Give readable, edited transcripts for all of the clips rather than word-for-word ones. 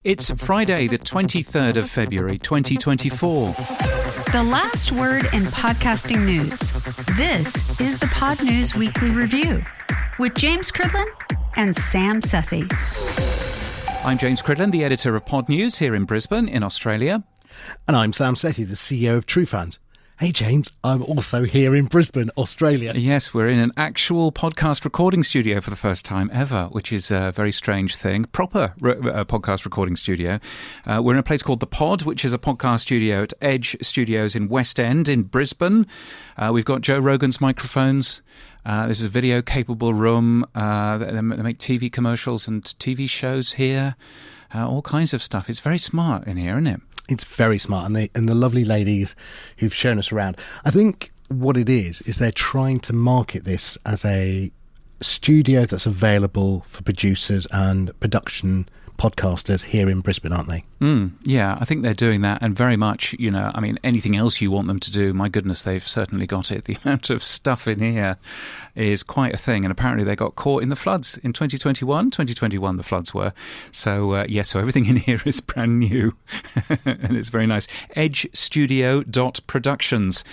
It's Friday, the 23rd of February, 2024. The last word in podcasting news. This is the Pod News Weekly Review with James Cridlin and Sam Sethi. I'm James Cridlin, the editor of Pod News here in Brisbane, in Australia. And I'm Sam Sethi, the CEO of TrueFans. Hey James, I'm also here in Brisbane, Australia. Yes, we're in an actual podcast recording studio for the first time ever, which is a very strange thing. Proper podcast recording studio. We're in a place called The Pod, which is a podcast studio at Edge Studios in West End in Brisbane. We've got Joe Rogan's microphones. This is a video-capable room. They make TV commercials and TV shows here. All kinds of stuff. It's very smart in here, isn't it? It's very smart, and the lovely ladies who've shown us around. I think what it is they're trying to market this as a studio that's available for producers and production podcasters here in Brisbane, aren't they? Yeah, I think they're doing that, and very much, anything else you want them to do, my goodness, they've certainly got it. The amount of stuff in here is quite a thing, and apparently they got caught in the floods in 2021. 2021 the floods were. So, so everything in here is brand new, and it's very nice. edgestudio.productions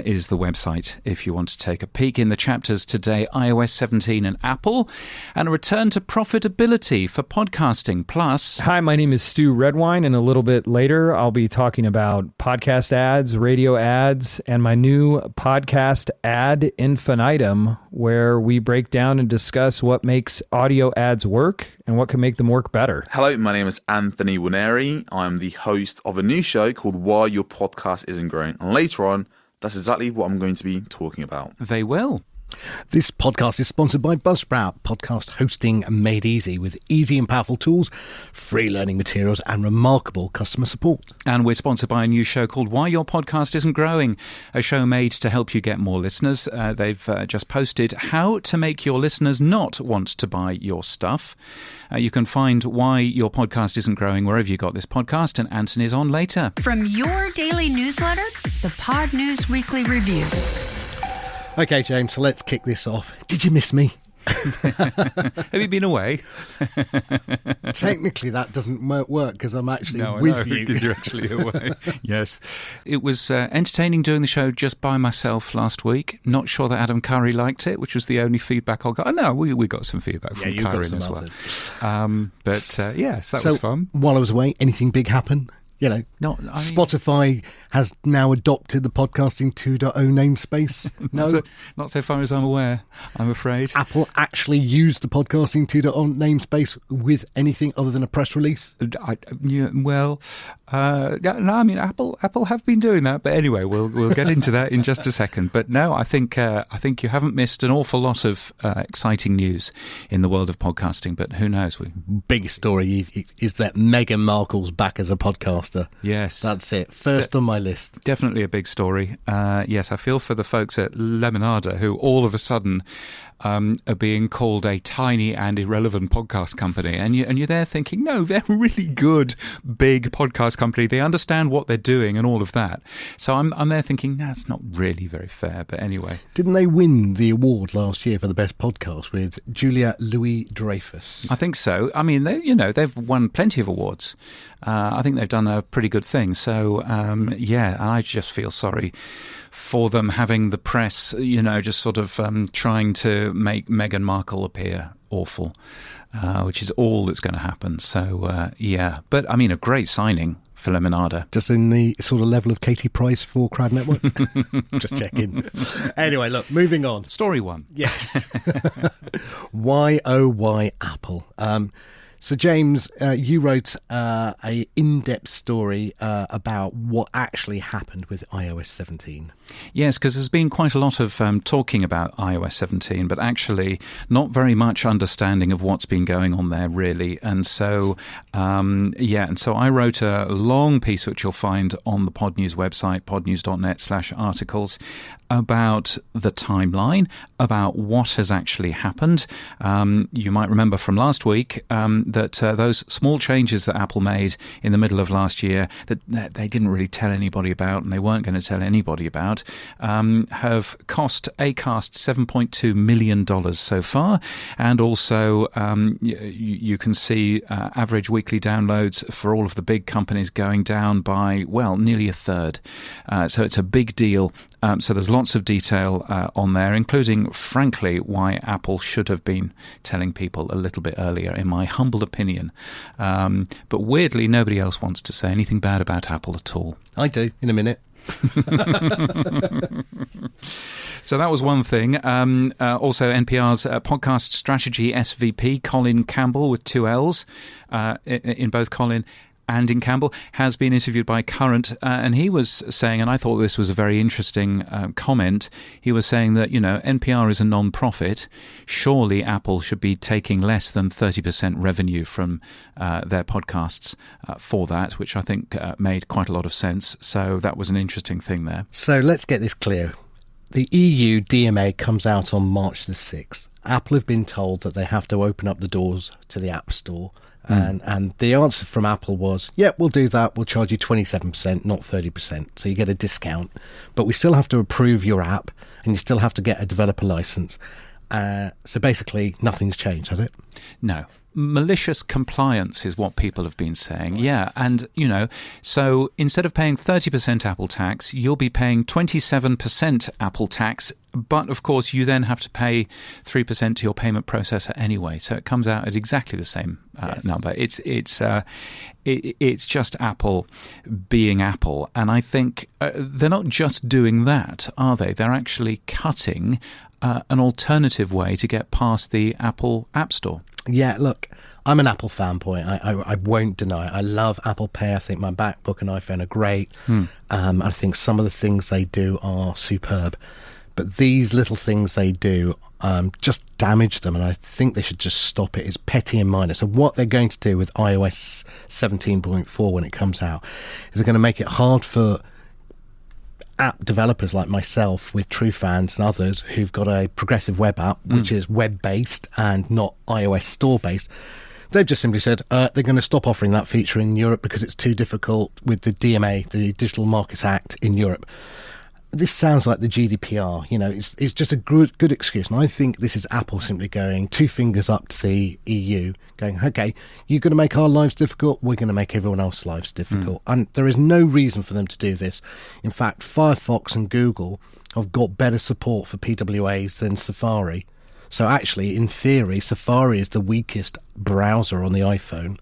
is the website if you want to take a peek. In the chapters today, iOS 17 and Apple, and a return to profitability for podcasting. Plus... Hi, my name is Stew Redwine, and a little bit later I'll be talking about podcast ads, radio ads, and my new podcast Ad Infinitum, where we break down and discuss what makes audio ads work and what can make them work better. Hello, my name is Anthony Nwaneri. I'm the host of a new show called Why Your Podcast Isn't Growing. And later on, that's exactly what I'm going to be talking about. They will. This podcast is sponsored by Buzzsprout, podcast hosting made easy with easy and powerful tools, free learning materials and remarkable customer support. And we're sponsored by a new show called Why Your Podcast Isn't Growing, a show made to help you get more listeners. They've just posted how to make your listeners not want to buy your stuff. You can find Why Your Podcast Isn't Growing wherever you got this podcast, and Anthony's on later. From your daily newsletter, the Pod News Weekly Review. Okay, James, so let's kick this off. Did you miss me? Have you been away? Technically, that doesn't work because I'm actually with you. Because you're actually away. Yes. It was entertaining doing the show just by myself last week. Not sure that Adam Curry liked it, which was the only feedback I got. Oh, no, we got some feedback from Curry as well. Yes, that was fun. While I was away, anything big happen? Spotify has now adopted the Podcasting 2.0 namespace. No, not so far as I'm aware, I'm afraid. Apple actually used the Podcasting 2.0 namespace with anything other than a press release? Apple have been doing that, but anyway, we'll get into that in just a second. But no, I think you haven't missed an awful lot of exciting news in the world of podcasting. But who knows? Big story is that Meghan Markle's back as a podcaster. Yes, that's it. First on my list. Definitely a big story. Yes, I feel for the folks at Lemonada who all of a sudden are being called a tiny and irrelevant podcast company, and you're there thinking, no, they're a really good big podcast company. They understand what they're doing and all of that. So I'm there thinking, that's not really very fair. But anyway, didn't they win the award last year for the best podcast with Julia Louis-Dreyfus? I think so. I mean, they've won plenty of awards. I think they've done a pretty good thing. So I just feel sorry for them having the press, just sort of trying to make Meghan Markle appear awful, which is all that's going to happen. So, but I mean, a great signing for Lemonada. Just in the sort of level of Katie Price for Crowd Network? Just checking. Anyway, look, moving on. Story one. Yes. Why, oh, why Apple? So, James, you wrote a in-depth story about what actually happened with iOS 17. Yes, because there's been quite a lot of talking about iOS 17, but actually not very much understanding of what's been going on there, really. And so, so I wrote a long piece, which you'll find on the Pod News website, podnews.net/articles, about the timeline, about what has actually happened. You might remember from last week that those small changes that Apple made in the middle of last year that they didn't really tell anybody about, and they weren't going to tell anybody about, about have cost Acast $7.2 million so far. And also, you can see average weekly downloads for all of the big companies going down by, well, nearly a third. So it's a big deal. So there's lots of detail on there, including, frankly, why Apple should have been telling people a little bit earlier, in my humble opinion. But weirdly, nobody else wants to say anything bad about Apple at all. I do, in a minute. So that was one thing. Also, NPR's podcast strategy SVP, Colin Campbell, with 2 L's in both Colin and in Campbell, has been interviewed by Current, and he was saying, and I thought this was a very interesting comment, he was saying that, NPR is a non-profit. Surely Apple should be taking less than 30% revenue from their podcasts for that, which I think made quite a lot of sense. So that was an interesting thing there. So let's get this clear. The EU DMA comes out on March the 6th. Apple have been told that they have to open up the doors to the App Store. And the answer from Apple was, yeah, we'll do that. We'll charge you 27%, not 30%. So you get a discount. But we still have to approve your app, and you still have to get a developer license. So basically, nothing's changed, has it? No. Malicious compliance is what people have been saying. Yeah. And, so instead of paying 30% Apple tax, you'll be paying 27% Apple tax. But, of course, you then have to pay 3% to your payment processor anyway. So it comes out at exactly the same number. It's just Apple being Apple. And I think they're not just doing that, are they? They're actually cutting an alternative way to get past the Apple App Store. Yeah, look, I'm an Apple fanboy. I won't deny it. I love Apple Pay. I think my MacBook and iPhone are great. I think some of the things they do are superb. But these little things they do just damage them, and I think they should just stop it. It's petty and minor. So what they're going to do with iOS 17.4 when it comes out is they're going to make it hard for app developers like myself with True Fans and others who've got a progressive web app which is web-based and not iOS store-based. They've just simply said they're going to stop offering that feature in Europe because it's too difficult with the DMA, the Digital Markets Act in Europe. This sounds like the GDPR, it's just a good excuse. And I think this is Apple simply going 2 fingers up to the EU, going, okay, you're going to make our lives difficult, we're going to make everyone else's lives difficult. And there is no reason for them to do this. In fact, Firefox and Google have got better support for PWAs than Safari. So actually, in theory, Safari is the weakest browser on the iPhone.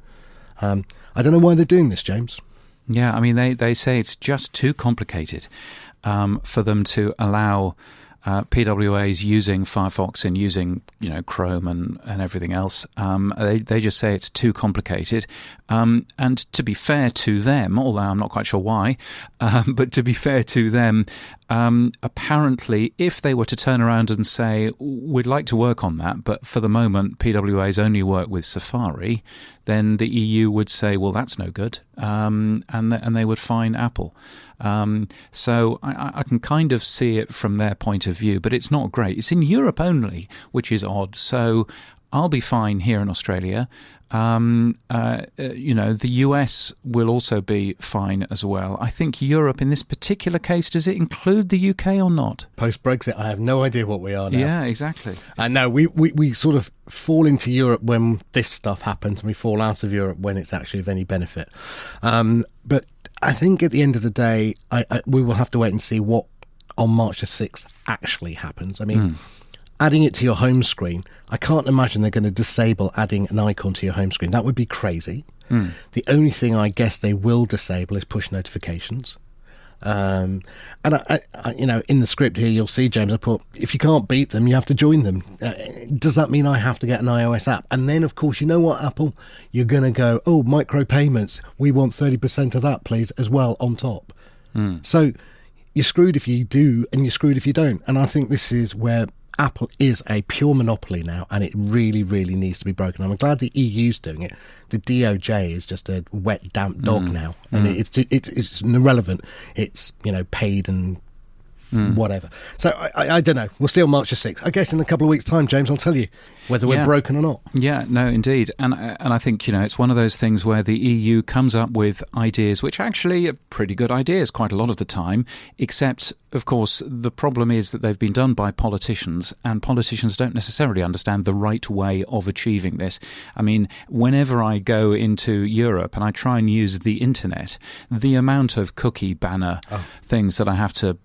I don't know why they're doing this, James. Yeah, I mean, they say it's just too complicated for them to allow PWAs using Firefox and using Chrome and everything else. They just say it's too complicated. And to be fair to them, although I'm not quite sure why, but to be fair to them, apparently if they were to turn around and say, we'd like to work on that, but for the moment PWAs only work with Safari, then the EU would say, well, that's no good, and they would fine Apple. So I can kind of see it from their point of view, but it's not great. It's in Europe only, which is odd. So I'll be fine here in Australia. The US will also be fine as well. I think Europe, in this particular case, does it include the UK or not? Post-Brexit, I have no idea what we are now. Yeah, exactly. And no, we sort of fall into Europe when this stuff happens, and we fall out of Europe when it's actually of any benefit. But I think at the end of the day, we will have to wait and see what on March the 6th actually happens. I mean, adding it to your home screen, I can't imagine they're going to disable adding an icon to your home screen. That would be crazy. The only thing I guess they will disable is push notifications. And I in the script here, you'll see, James, I put, if you can't beat them, you have to join them. Does that mean I have to get an iOS app? And then, of course, you know what, Apple? You're going to go, oh, micropayments, we want 30% of that, please, as well, on top. So you're screwed if you do, and you're screwed if you don't. And I think this is where Apple is a pure monopoly now, and it really, really needs to be broken. I'm glad the EU's doing it. The DOJ is just a wet, damp dog now, and it's irrelevant. It's paid and whatever. So I don't know. We'll see on March the 6th. I guess in a couple of weeks' time, James, I'll tell you whether we're broken or not. Yeah, no, indeed. And I think, it's one of those things where the EU comes up with ideas which actually are pretty good ideas quite a lot of the time, except, of course, the problem is that they've been done by politicians, and politicians don't necessarily understand the right way of achieving this. I mean, whenever I go into Europe and I try and use the internet, the amount of cookie banner things that I have to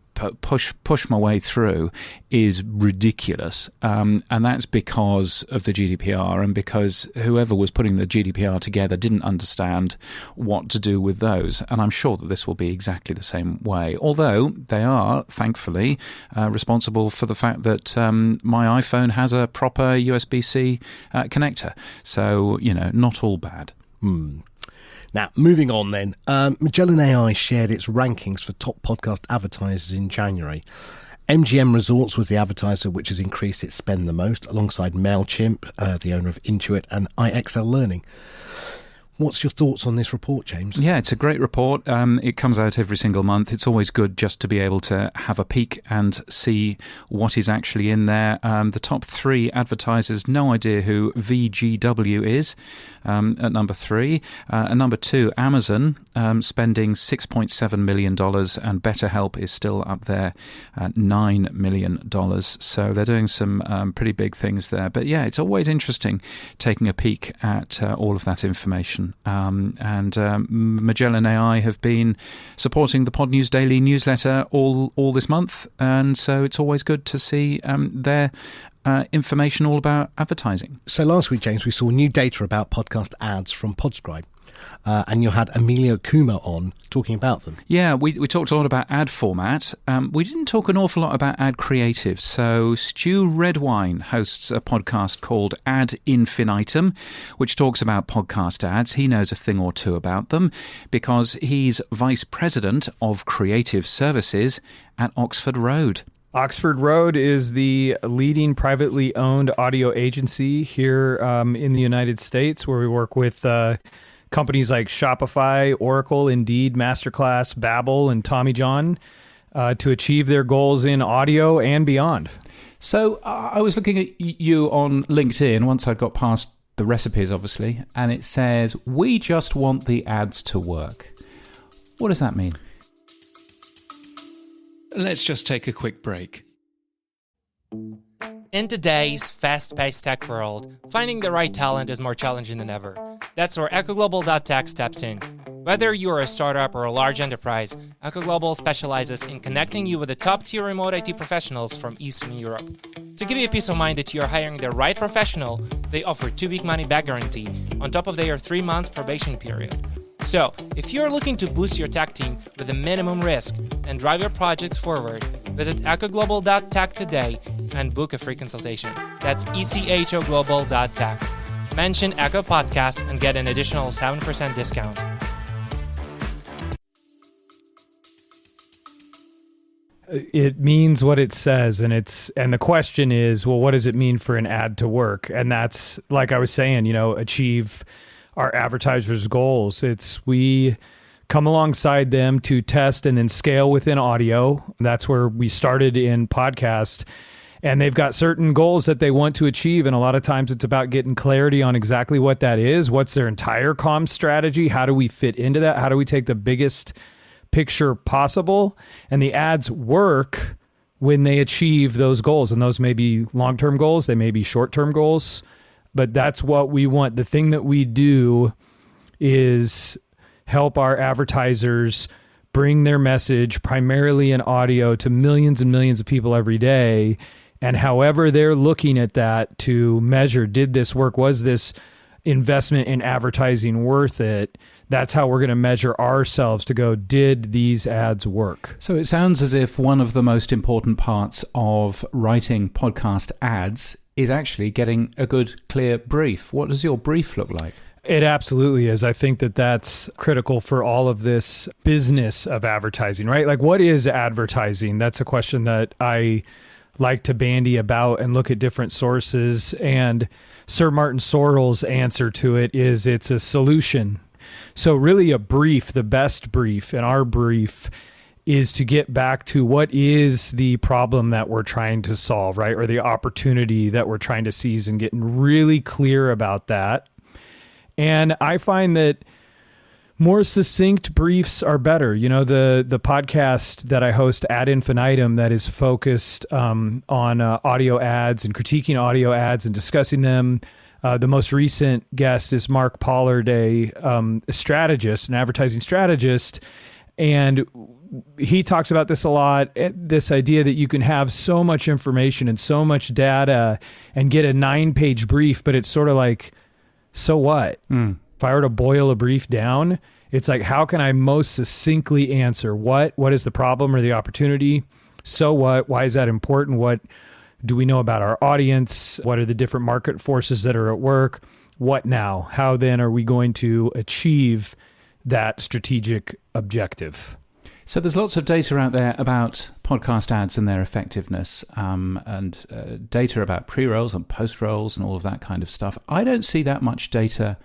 push my way through is ridiculous, and that's because of the GDPR, and because whoever was putting the GDPR together didn't understand what to do with those. And I'm sure that this will be exactly the same way, although they are thankfully responsible for the fact that my iPhone has a proper USB-C connector, so not all bad. Now, moving on then, Magellan AI shared its rankings for top podcast advertisers in January. MGM Resorts was the advertiser which has increased its spend the most, alongside MailChimp, the owner of Intuit, and IXL Learning. What's your thoughts on this report, James? Yeah, it's a great report. It comes out every single month. It's always good just to be able to have a peek and see what is actually in there. The top 3 advertisers, no idea who VGW is at number 3. At number 2, Amazon, spending $6.7 million, and BetterHelp is still up there at $9 million. So they're doing some pretty big things there. But yeah, it's always interesting taking a peek at all of that information. And Magellan AI have been supporting the Pod News Daily newsletter all this month, and so it's always good to see their information all about advertising. So last week, James, we saw new data about podcast ads from Podscribe. And you had Emilio Kuma on talking about them. Yeah, we talked a lot about ad format. We didn't talk an awful lot about ad creative. So Stew Redwine hosts a podcast called Ad Infinitum, which talks about podcast ads. He knows a thing or two about them because he's Vice President of Creative Services at Oxford Road. Oxford Road is the leading privately owned audio agency here in the United States, where we work with companies like Shopify, Oracle, Indeed, Masterclass, Babbel, and Tommy John to achieve their goals in audio and beyond. So I was looking at you on LinkedIn once I got past the recipes, obviously, and it says, "We just want the ads to work." What does that mean? Let's just take a quick break. In today's fast-paced tech world, finding the right talent is more challenging than ever. That's where EchoGlobal.tech steps in. Whether you're a startup or a large enterprise, EchoGlobal specializes in connecting you with the top-tier remote IT professionals from Eastern Europe. To give you peace of mind that you're hiring the right professional, they offer 2-week money-back guarantee on top of their 3 months probation period. So, if you're looking to boost your tech team with a minimum risk and drive your projects forward, visit EchoGlobal.tech today and book a free consultation. That's ECHOGlobal.tech. Mention Echo Podcast and get an additional 7% discount. It means what it says, and the question is, well, what does it mean for an ad to work? And that's, like I was saying, achieve our advertisers' goals. We come alongside them to test and then scale within audio. That's where we started in podcast. And they've got certain goals that they want to achieve. And a lot of times it's about getting clarity on exactly what that is. What's their entire comm strategy? How do we fit into that? How do we take the biggest picture possible? And the ads work when they achieve those goals. And those may be long-term goals. They may be short-term goals. But that's what we want. The thing that we do is help our advertisers bring their message primarily in audio to millions and millions of people every day. And however they're looking at that to measure, did this work? Was this investment in advertising worth it? That's how we're going to measure ourselves to go, did these ads work? So it sounds as if one of the most important parts of writing podcast ads is actually getting a good, clear brief. What does your brief look like? It absolutely is. I think that that's critical for all of this business of advertising, right? Like, what is advertising? That's a question that I like to bandy about and look at different sources. And Sir Martin Sorrell's answer to it is it's a solution. So really a brief, the best brief, and our brief is to get back to what is the problem that we're trying to solve, right? Or the opportunity that we're trying to seize, and getting really clear about that. And I find that more succinct briefs are better. You know, the podcast that I host, Ad Infinitum, that is focused on audio ads and critiquing audio ads and discussing them. The most recent guest is Mark Pollard, a strategist, an advertising strategist. And he talks about this a lot, this idea that you can have so much information and so much data and get a 9-page brief, but it's sort of like, so what? If I were to boil a brief down, it's like, how can I most succinctly answer what is the problem or the opportunity? So what? Why is that important? What do we know about our audience? What are the different market forces that are at work? What now? How then are we going to achieve that strategic objective? So there's lots of data out there about podcast ads and their effectiveness, and data about pre-rolls and post-rolls and all of that kind of stuff. I don't see that much data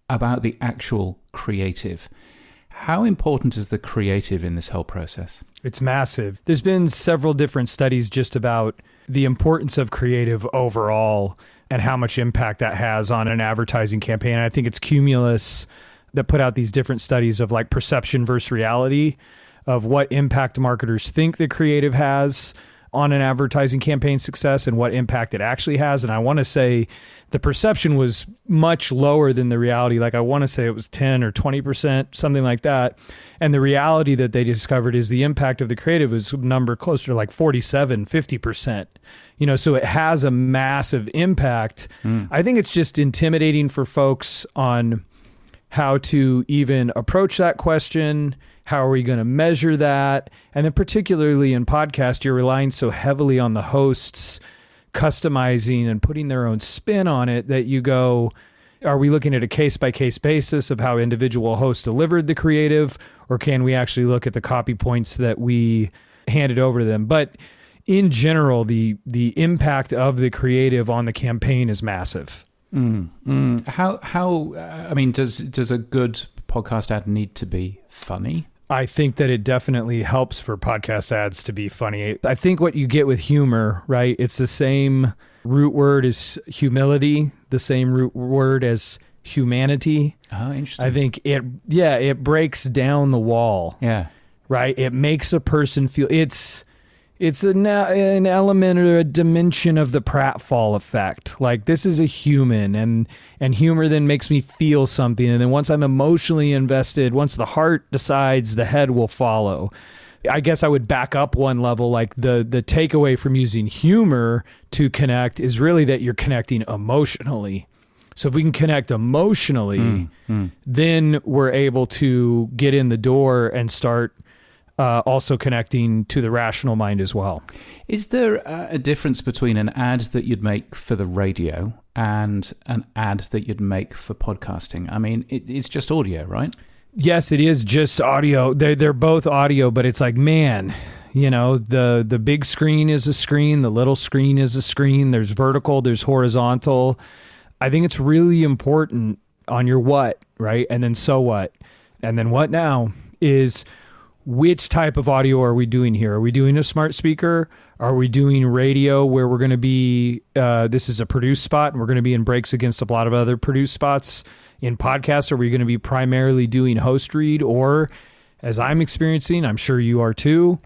about the actual creative. How important is the creative in this whole process? It's massive. There's been several different studies just about the importance of creative overall and how much impact that has on an advertising campaign. I think it's Cumulus that put out these different studies of like perception versus reality, of what impact marketers think the creative has on an advertising campaign success and what impact it actually has. And I want to say the perception was much lower than the reality. Like I want to say it was 10 or 20%, something like that. And the reality that they discovered is the impact of the creative was a number closer to like 47, 50%. You know, so it has a massive impact. I think it's just intimidating for folks on how to even approach that question. How are we going to measure that? And then particularly in podcast, you're relying so heavily on the hosts customizing and putting their own spin on it that you go, are we looking at a case-by-case basis of how individual hosts delivered the creative, or can we actually look at the copy points that we handed over to them? But in general, the impact of the creative on the campaign is massive. How I mean, does a good podcast ad need to be funny? I think that it definitely helps for podcast ads to be funny. I think what you get with humor, right? It's the same root word as humility, the same root word as humanity. Oh, interesting. I think it breaks down the wall. Yeah. Right? It makes a person feel it's an element or a dimension of the pratfall effect. Like, this is a human, and humor then makes me feel something. And then once I'm emotionally invested, once the heart decides, the head will follow. I guess I would back up one level. Like the takeaway from using humor to connect is really that you're connecting emotionally. So if we can connect emotionally, then we're able to get in the door and start also connecting to the rational mind as well. Is there a difference between an ad that you'd make for the radio and an ad that you'd make for podcasting? I mean, it's just audio, right? Yes, it is just audio. They're both audio, but it's like, man, you know, the big screen is a screen, the little screen is a screen. There's vertical, there's horizontal. I think it's really important on your what, right? And then so what? And then what now is, which type of audio are we doing here? Are we doing a smart speaker? Are we doing radio where we're going to be, this is a produced spot and we're going to be in breaks against a lot of other produced spots? In podcasts, are we going to be primarily doing host read? Or, as I'm experiencing, I'm sure you are too,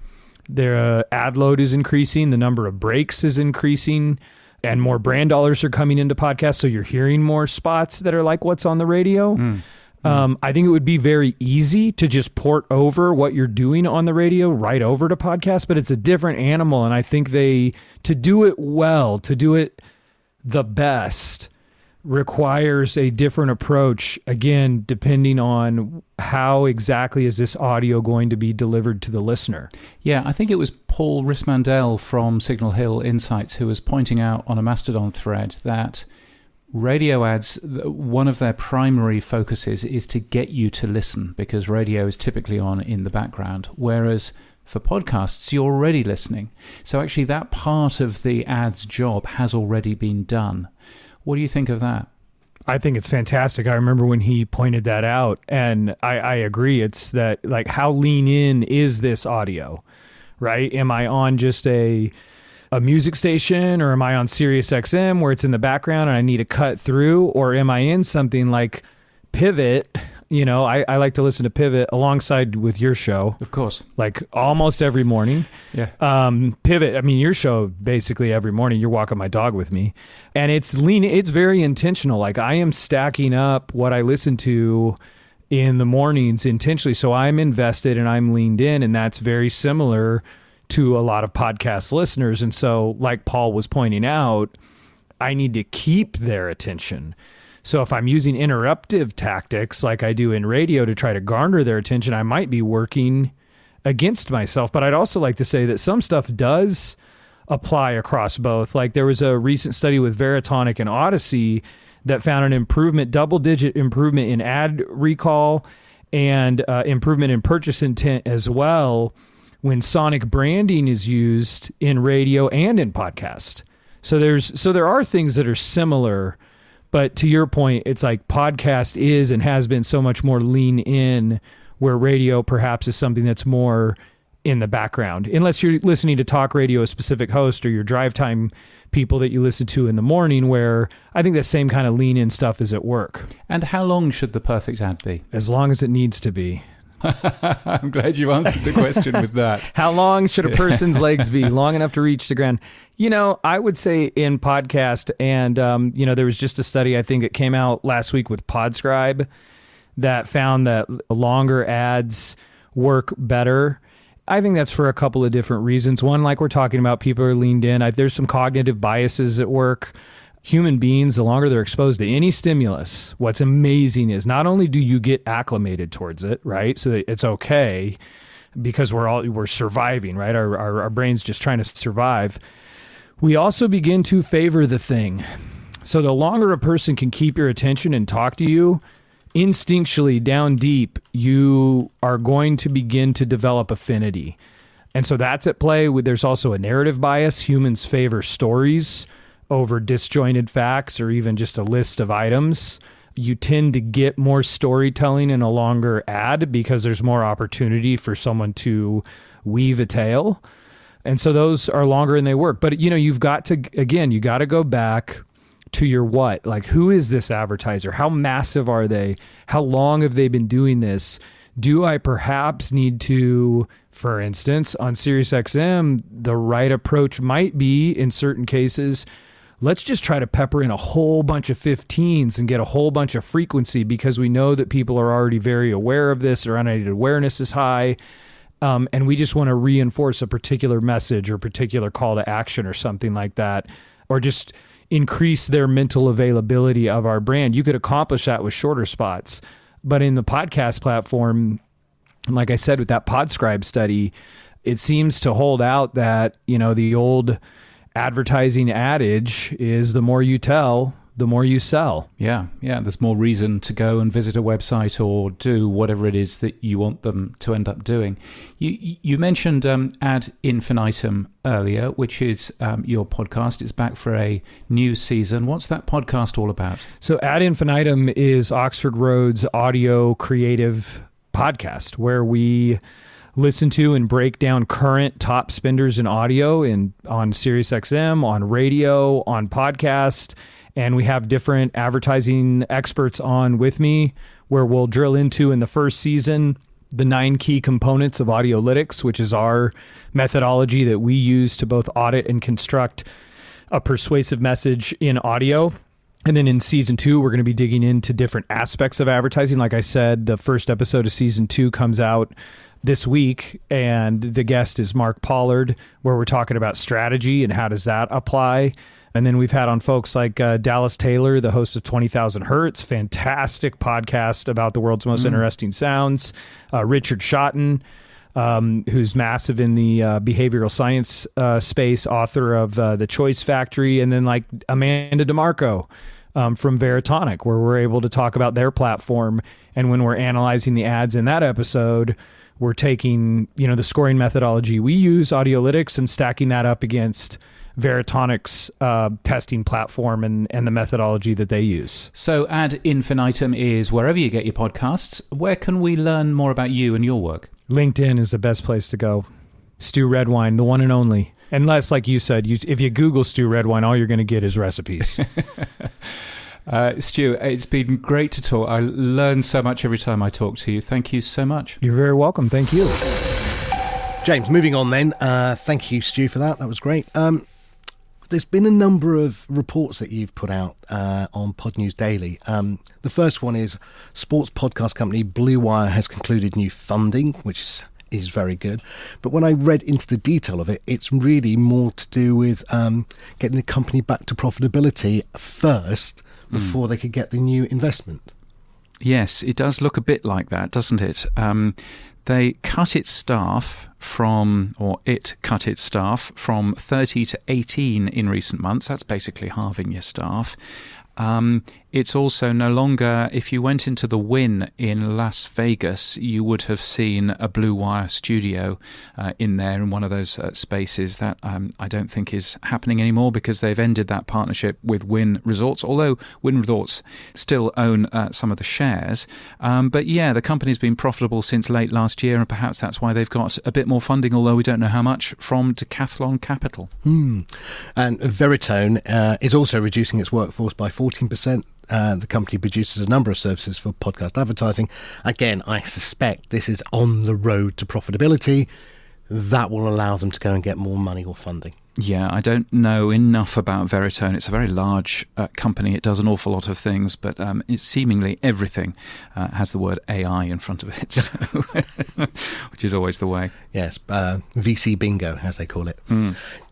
their ad load is increasing, the number of breaks is increasing, and more brand dollars are coming into podcasts. So you're hearing more spots that are like what's on the radio. I think it would be very easy to just port over what you're doing on the radio right over to podcast, but it's a different animal. And I think to do it well, to do it the best, requires a different approach, again, depending on how exactly is this audio going to be delivered to the listener. Yeah, I think it was Paul Rismandel from Signal Hill Insights who was pointing out on a Mastodon thread that radio ads, one of their primary focuses is to get you to listen, because radio is typically on in the background, whereas for podcasts, you're already listening. So actually that part of the ad's job has already been done. What do you think of that? I think it's fantastic. I remember when he pointed that out, and I agree. It's that, like, how lean in is this audio, right? Am I on just a music station, or am I on Sirius XM where it's in the background and I need to cut through, or am I in something like Pivot? You know, I like to listen to Pivot alongside with your show. Of course. Like almost every morning. Yeah. Pivot, I mean, your show basically every morning, you're walking my dog with me. And it's very intentional. Like, I am stacking up what I listen to in the mornings intentionally. So I'm invested and I'm leaned in, and that's very similar to a lot of podcast listeners. And so, like Paul was pointing out, I need to keep their attention. So if I'm using interruptive tactics like I do in radio to try to garner their attention, I might be working against myself. But I'd also like to say that some stuff does apply across both. Like, there was a recent study with Veritonic and Odyssey that found an double-digit improvement in ad recall and improvement in purchase intent as well when sonic branding is used in radio and in podcast. So there are things that are similar. But to your point, it's like podcast is and has been so much more lean in, where radio perhaps is something that's more in the background. Unless you're listening to talk radio, a specific host, or your drive time people that you listen to in the morning, where I think that same kind of lean in stuff is at work. And how long should the perfect ad be? As long as it needs to be. I'm glad you answered the question with that. How long should a person's legs be? Long enough to reach the ground? You know, I would say in podcast, and, there was just a study, I think it came out last week with Podscribe, that found that longer ads work better. I think that's for a couple of different reasons. One, like we're talking about, people are leaned in. There's some cognitive biases at work. Human beings, the longer they're exposed to any stimulus, what's amazing is not only do you get acclimated towards it, right? So that it's okay because we're surviving, right? Our brain's just trying to survive. We also begin to favor the thing. So the longer a person can keep your attention and talk to you, instinctually down deep, you are going to begin to develop affinity. And so that's at play. There's also a narrative bias. Humans favor stories over disjointed facts or even just a list of items. You tend to get more storytelling in a longer ad because there's more opportunity for someone to weave a tale. And so those are longer and they work. But, you got to go back to your what. Like, who is this advertiser? How massive are they? How long have they been doing this? Do I perhaps need to, for instance, on SiriusXM, the right approach might be, in certain cases, let's just try to pepper in a whole bunch of 15s and get a whole bunch of frequency, because we know that people are already very aware of this, or unaided awareness is high. And we just want to reinforce a particular message or particular call to action or something like that, or just increase their mental availability of our brand. You could accomplish that with shorter spots. But in the podcast platform, like I said, with that Podscribe study, it seems to hold out that, the old advertising adage is the more you tell, the more you sell. Yeah. There's more reason to go and visit a website or do whatever it is that you want them to end up doing. You mentioned Ad Infinitum earlier, which is your podcast. It's back for a new season. What's that podcast all about? So Ad Infinitum is Oxford Road's audio creative podcast, where we listen to and break down current top spenders in audio on SiriusXM, on radio, on podcast. And we have different advertising experts on with me, where we'll drill into, in the first season, the 9 key components of audiolytics, which is our methodology that we use to both audit and construct a persuasive message in audio. And then in season 2, we're going to be digging into different aspects of advertising. Like I said, the first episode of season 2 comes out this week, and the guest is Mark Pollard, where we're talking about strategy and how does that apply. And then we've had on folks like Dallas Taylor, the host of 20,000 Hertz, fantastic podcast about the world's most interesting sounds. Richard Schotten, who's massive in the behavioral science space, author of The Choice Factory. And then like Amanda DeMarco from Veritonic, where we're able to talk about their platform. And when we're analyzing the ads in that episode, we're taking, the scoring methodology we use, audiolytics, and stacking that up against Veritonic's testing platform and the methodology that they use. So Ad Infinitum is wherever you get your podcasts. Where can we learn more about you and your work? LinkedIn is the best place to go. Stew Redwine, the one and only. Unless, like you said, if you Google Stew Redwine, all you're going to get is recipes. Stu, it's been great to talk. I learn so much every time I talk to you. Thank you so much. You're very welcome. Thank you. James, moving on then. Thank you, Stu, for that. That was great. There's been a number of reports that you've put out on Pod News Daily. The first one is sports podcast company Blue Wire has concluded new funding, which is very good. But when I read into the detail of it, it's really more to do with getting the company back to profitability first before they could get the new investment. Yes, it does look a bit like that, doesn't it? They cut its staff from 30 to 18 in recent months. That's basically halving your staff. It's also no longer, if you went into the Wynn in Las Vegas, you would have seen a Blue Wire studio in there in one of those spaces. That I don't think is happening anymore because they've ended that partnership with Wynn Resorts, although Wynn Resorts still own some of the shares. But yeah, the company's been profitable since late last year, and perhaps that's why they've got a bit more funding, although we don't know how much, from Decathlon Capital. And Veritone is also reducing its workforce by 14%. The company produces a number of services for podcast advertising. Again, I suspect this is on the road to profitability. That will allow them to go and get more money or funding. Yeah, I don't know enough about Veritone. It's a very large company. It does an awful lot of things, but it's seemingly everything has the word AI in front of it, so which is always the way. Yes, VC bingo, as they call it.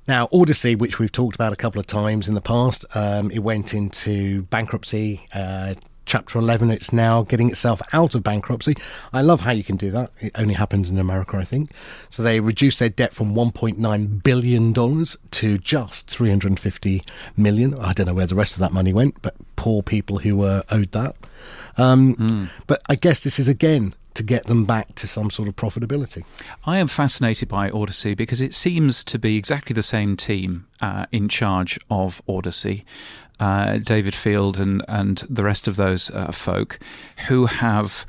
Now, Odyssey, which we've talked about a couple of times in the past, it went into bankruptcy. Chapter 11, it's now getting itself out of bankruptcy. I love how you can do that. It only happens in America, I think. So they reduced their debt from $1.9 billion to just $350 million. I don't know where the rest of that money went, but poor people who were owed that. But I guess this is, again, to get them back to some sort of profitability. I am fascinated by Odyssey because it seems to be exactly the same team in charge of Odyssey. David Field and the rest of those folk who have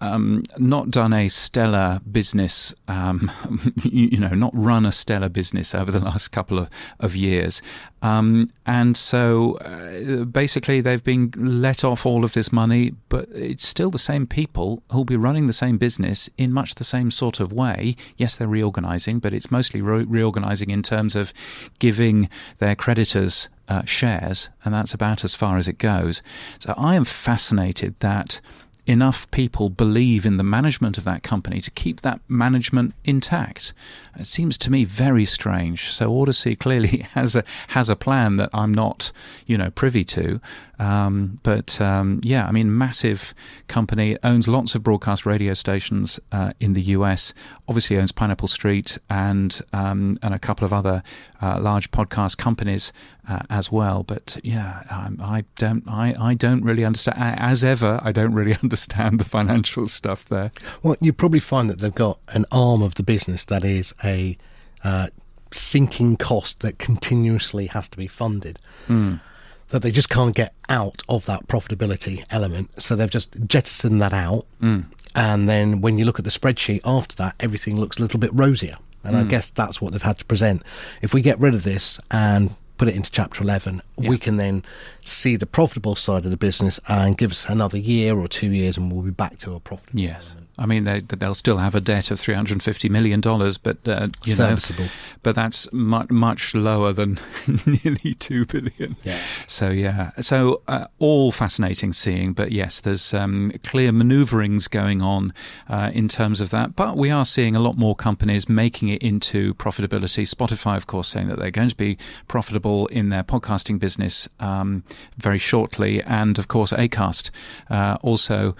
not done a stellar business, not run a stellar business over the last couple of years. And so basically they've been let off all of this money, but it's still the same people who'll be running the same business in much the same sort of way. Yes, they're reorganising, but it's mostly reorganising in terms of giving their creditors shares, and that's about as far as it goes. So I am fascinated that enough people believe in the management of that company to keep that management intact. It seems to me very strange. So Odyssey clearly has a plan that I'm not, privy to. Massive company. It owns lots of broadcast radio stations in the US. Obviously owns Pineapple Street and a couple of other large podcast companies as well. But yeah, I don't really understand. As ever, I don't really understand the financial stuff there. Well, you probably find that they've got an arm of the business that is a sinking cost that continuously has to be funded. That they just can't get out of that profitability element. So they've just jettisoned that out. And then when you look at the spreadsheet after that, everything looks a little bit rosier. And I guess that's what they've had to present. If we get rid of this and put it into Chapter 11, we can then see the profitable side of the business and give us another year or 2 years and we'll be back to a profitable element. I mean, they'll still have a debt of $350 million, but serviceable. But that's much lower than nearly $2 billion. Yeah. So all fascinating seeing. But yes, there's clear manoeuvrings going on in terms of that. But we are seeing a lot more companies making it into profitability. Spotify, of course, saying that they're going to be profitable in their podcasting business very shortly, and of course, Acast also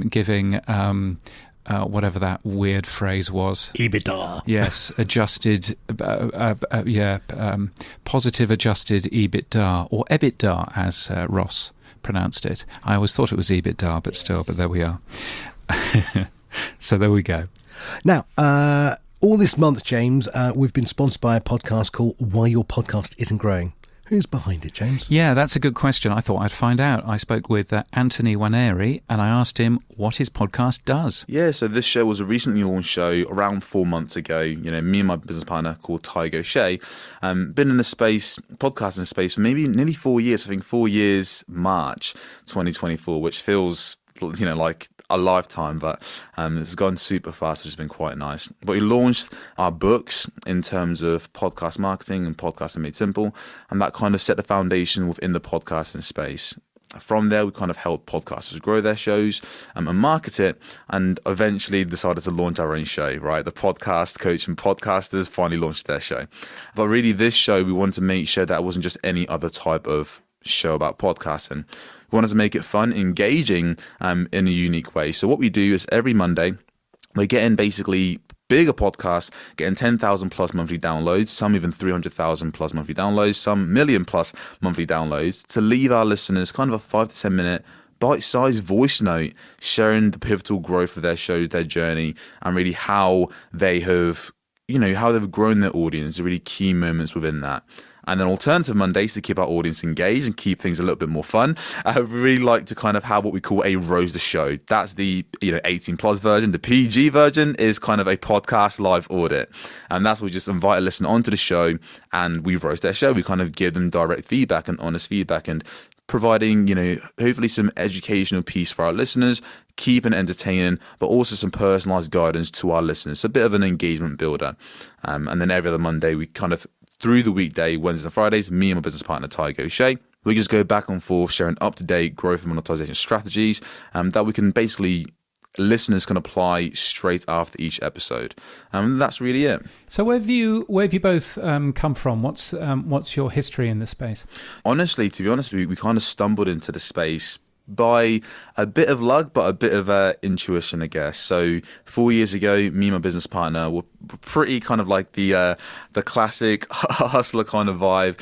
giving. Whatever that weird phrase was. EBITDA. Yes, adjusted, positive adjusted EBITDA, or EBITDA as Ross pronounced it. I always thought it was EBITDA, but still, but there we are. So there we go. Now, All this month, James, we've been sponsored by a podcast called Why Your Podcast Isn't Growing. Who's behind it, James? Yeah, that's a good question. I thought I'd find out. I spoke with Anthony Nwaneri and I asked him what his podcast does. Yeah, so this show was a recently launched show around 4 months ago. Me and my business partner called Tygo O'Shea, been in the space, podcasting space for maybe nearly 4 years. I think 4 years, March 2024, which feels, like a lifetime, but it's gone super fast, which has been quite nice. But we launched our books in terms of podcast marketing and podcasting made simple, and that kind of set the foundation within the podcasting space. From there, we kind of helped podcasters grow their shows and market it, and eventually decided to launch our own show, right? The Podcast Coach and Podcasters finally launched their show. But really, this show, we wanted to make sure that it wasn't just any other type of show about podcasting. We wanted to make it fun, engaging in a unique way. So what we do is every Monday, we get in basically bigger podcasts, getting 10,000 plus monthly downloads, some even 300,000 plus monthly downloads, some million plus monthly downloads, to leave our listeners kind of a 5 to 10 minute bite-sized voice note sharing the pivotal growth of their shows, their journey, and really how they have, how they've grown their audience, the really key moments within that. And then alternative Mondays, to keep our audience engaged and keep things a little bit more fun, we really like to kind of have what we call a roast the show. That's the 18 plus version. The PG version is kind of a podcast live audit. And that's where we just invite a listener onto the show and we roast their show. We kind of give them direct feedback and honest feedback and providing, hopefully some educational piece for our listeners, keeping it entertaining, but also some personalized guidance to our listeners. So a bit of an engagement builder. And then every other Monday, we kind of, through the weekday, Wednesdays and Fridays, me and my business partner, Tygo O'Shea, we just go back and forth sharing up-to-date growth and monetization strategies that we can basically, listeners can apply straight after each episode. And that's really it. So where have you both come from? What's your history in this space? Honestly, to be honest, we kind of stumbled into the space by a bit of luck, but a bit of intuition, I guess. So 4 years ago, me and my business partner were pretty kind of like the classic hustler kind of vibe,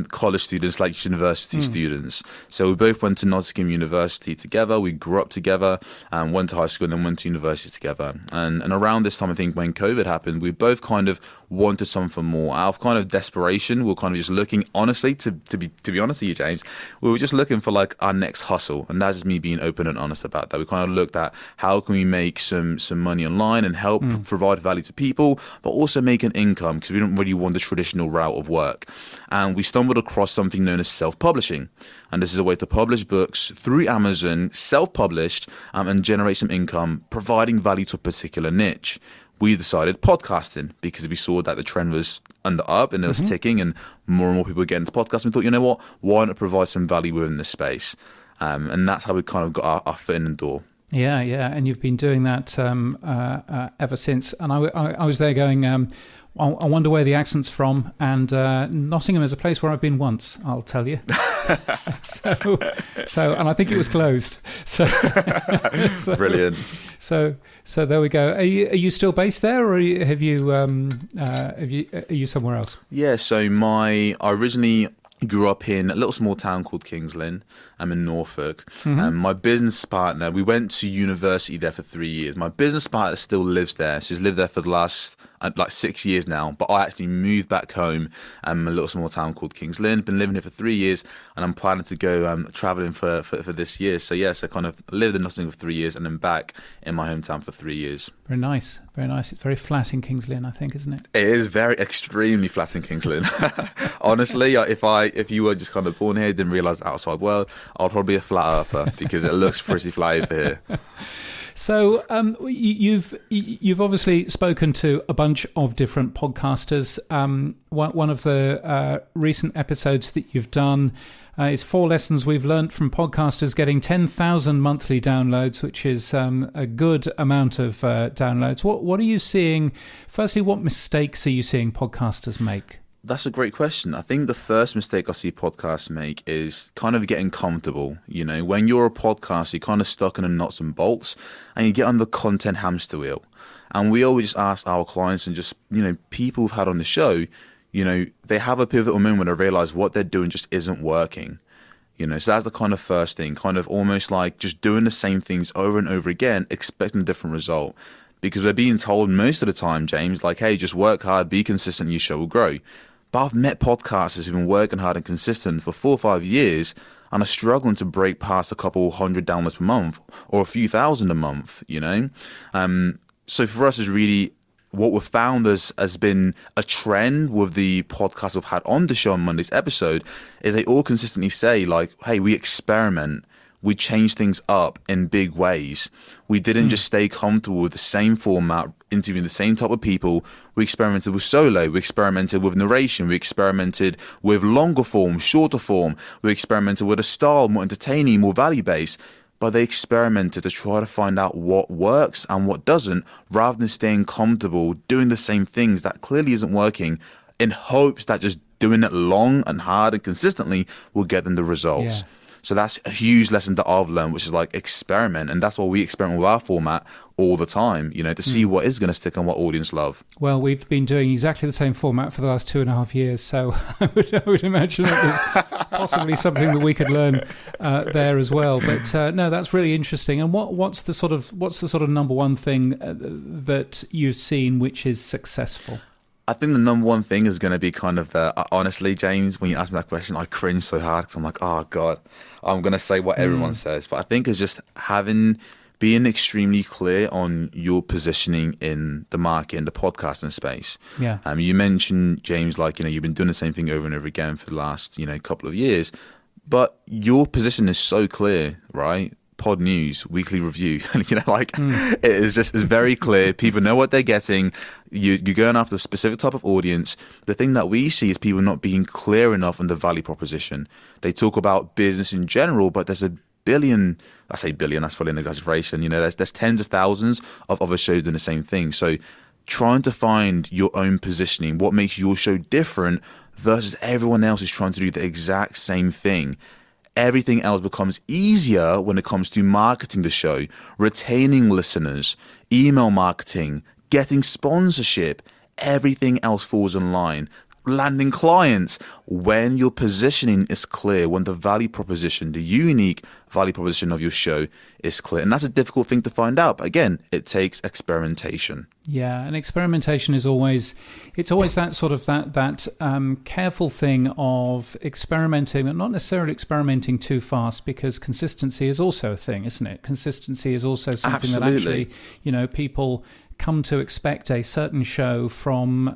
college students, like university students. So we both went to Nottingham University together. We grew up together, went to high school and then went to university together. And around this time, I think when COVID happened, we both kind of wanted something more. Out of kind of desperation, we were kind of just looking, honestly, to be honest with you, James, we were just looking for like our next hustle. And that's just me being open and honest about that. We kind of looked at how can we make some money online and help provide value to people, but also make an income, because we don't really want the traditional route of work. And we stumbled across something known as self-publishing. And this is a way to publish books through Amazon, self-published, and generate some income, providing value to a particular niche. We decided podcasting because we saw that the trend was up and it was ticking and more people were getting into podcasting. We thought, you know what, why not provide some value within this space? And that's how we kind of got our foot in the door. Yeah, and you've been doing that ever since. And I was there going, I wonder where the accent's from. And Nottingham is a place where I've been once, I'll tell you. So, and I think it was closed. So Brilliant. So there we go. Are you still based there, or are you somewhere else? Yeah. So I originally grew up in a little small town called Kings Lynn. I'm in Norfolk. My business partner, we went to university there for 3 years. My business partner still lives there. She's lived there for the last 6 years now. But I actually moved back home a little small town called Kings Lynn. Been living here for 3 years, and I'm planning to go traveling for this year. So yes, I kind of lived in Nottingham for 3 years and then back in my hometown for 3 years. Very nice. Very nice. It's very flat in Kings Lynn, I think, isn't it? It is extremely flat in Kings Lynn. Honestly, if you were just kind of born here, didn't realise the outside world, I'd probably be a flat earther because it looks pretty flat over here. So you've obviously spoken to a bunch of different podcasters. One of the recent episodes that you've done is 4 lessons we've learned from podcasters getting 10,000 monthly downloads, which is a good amount of downloads. What are you seeing? Firstly, what mistakes are you seeing podcasters make? That's a great question. I think the first mistake I see podcasts make is kind of getting comfortable. When you're a podcaster, you're kind of stuck in the nuts and bolts and you get on the content hamster wheel. And we always just ask our clients and just, people we've had on the show, they have a pivotal moment when they realize what they're doing just isn't working. So that's the kind of first thing, kind of almost like just doing the same things over and over again, expecting a different result. because we're being told most of the time, James, like, hey, just work hard, be consistent, your show will grow. But I've met podcasters who've been working hard and consistent for 4 or 5 years and are struggling to break past a couple hundred downloads per month or a few thousand a month, you know? So for us, is really what we've found has been a trend with the podcasts we've had on the show on Monday's episode is they all consistently say, like, hey, we experiment. We change things up in big ways. We didn't just stay comfortable with the same format, interviewing the same type of people. We experimented with solo. We experimented with narration. We experimented with longer form, shorter form. We experimented with a style, more entertaining, more value-based. But they experimented to try to find out what works and what doesn't, rather than staying comfortable doing the same things that clearly isn't working, in hopes that just doing it long and hard and consistently will get them the results. Yeah. So that's a huge lesson that I've learned, which is like experiment. And that's why we experiment with our format all the time, you know, to see what is going to stick and what audience love. Well, we've been doing exactly the same format for the last 2.5 years. So I would imagine it was possibly something that we could learn there as well. But no, that's really interesting. And what's the sort of number one thing that you've seen which is successful? I think the number one thing is going to be kind of honestly, James, when you ask me that question, I cringe so hard because I'm like, oh God, I'm going to say what everyone says. But I think it's just being extremely clear on your positioning in the market, in the podcasting space. Yeah. You mentioned, James, like, you know, you've been doing the same thing over and over again for the last, you know, couple of years, but your position is so clear, right? Pod News, weekly review, you know, like it is just, it's very clear. People know what they're getting. You're going after a specific type of audience. The thing that we see is people not being clear enough on the value proposition. They talk about business in general, but there's a billion, I say billion, that's probably an exaggeration. You know, there's tens of thousands of other shows doing the same thing. So trying to find your own positioning, what makes your show different versus everyone else is trying to do the exact same thing. Everything else becomes easier when it comes to marketing the show, retaining listeners, email marketing, getting sponsorship. Everything else falls in line. Landing clients, when your positioning is clear, when the value proposition, the unique value proposition of your show is clear. And that's a difficult thing to find out. But again, it takes experimentation. Yeah, and experimentation is always that sort of that careful thing of experimenting, but not necessarily experimenting too fast, because consistency is also a thing, isn't it? Consistency is also something that actually, you know, people come to expect a certain show from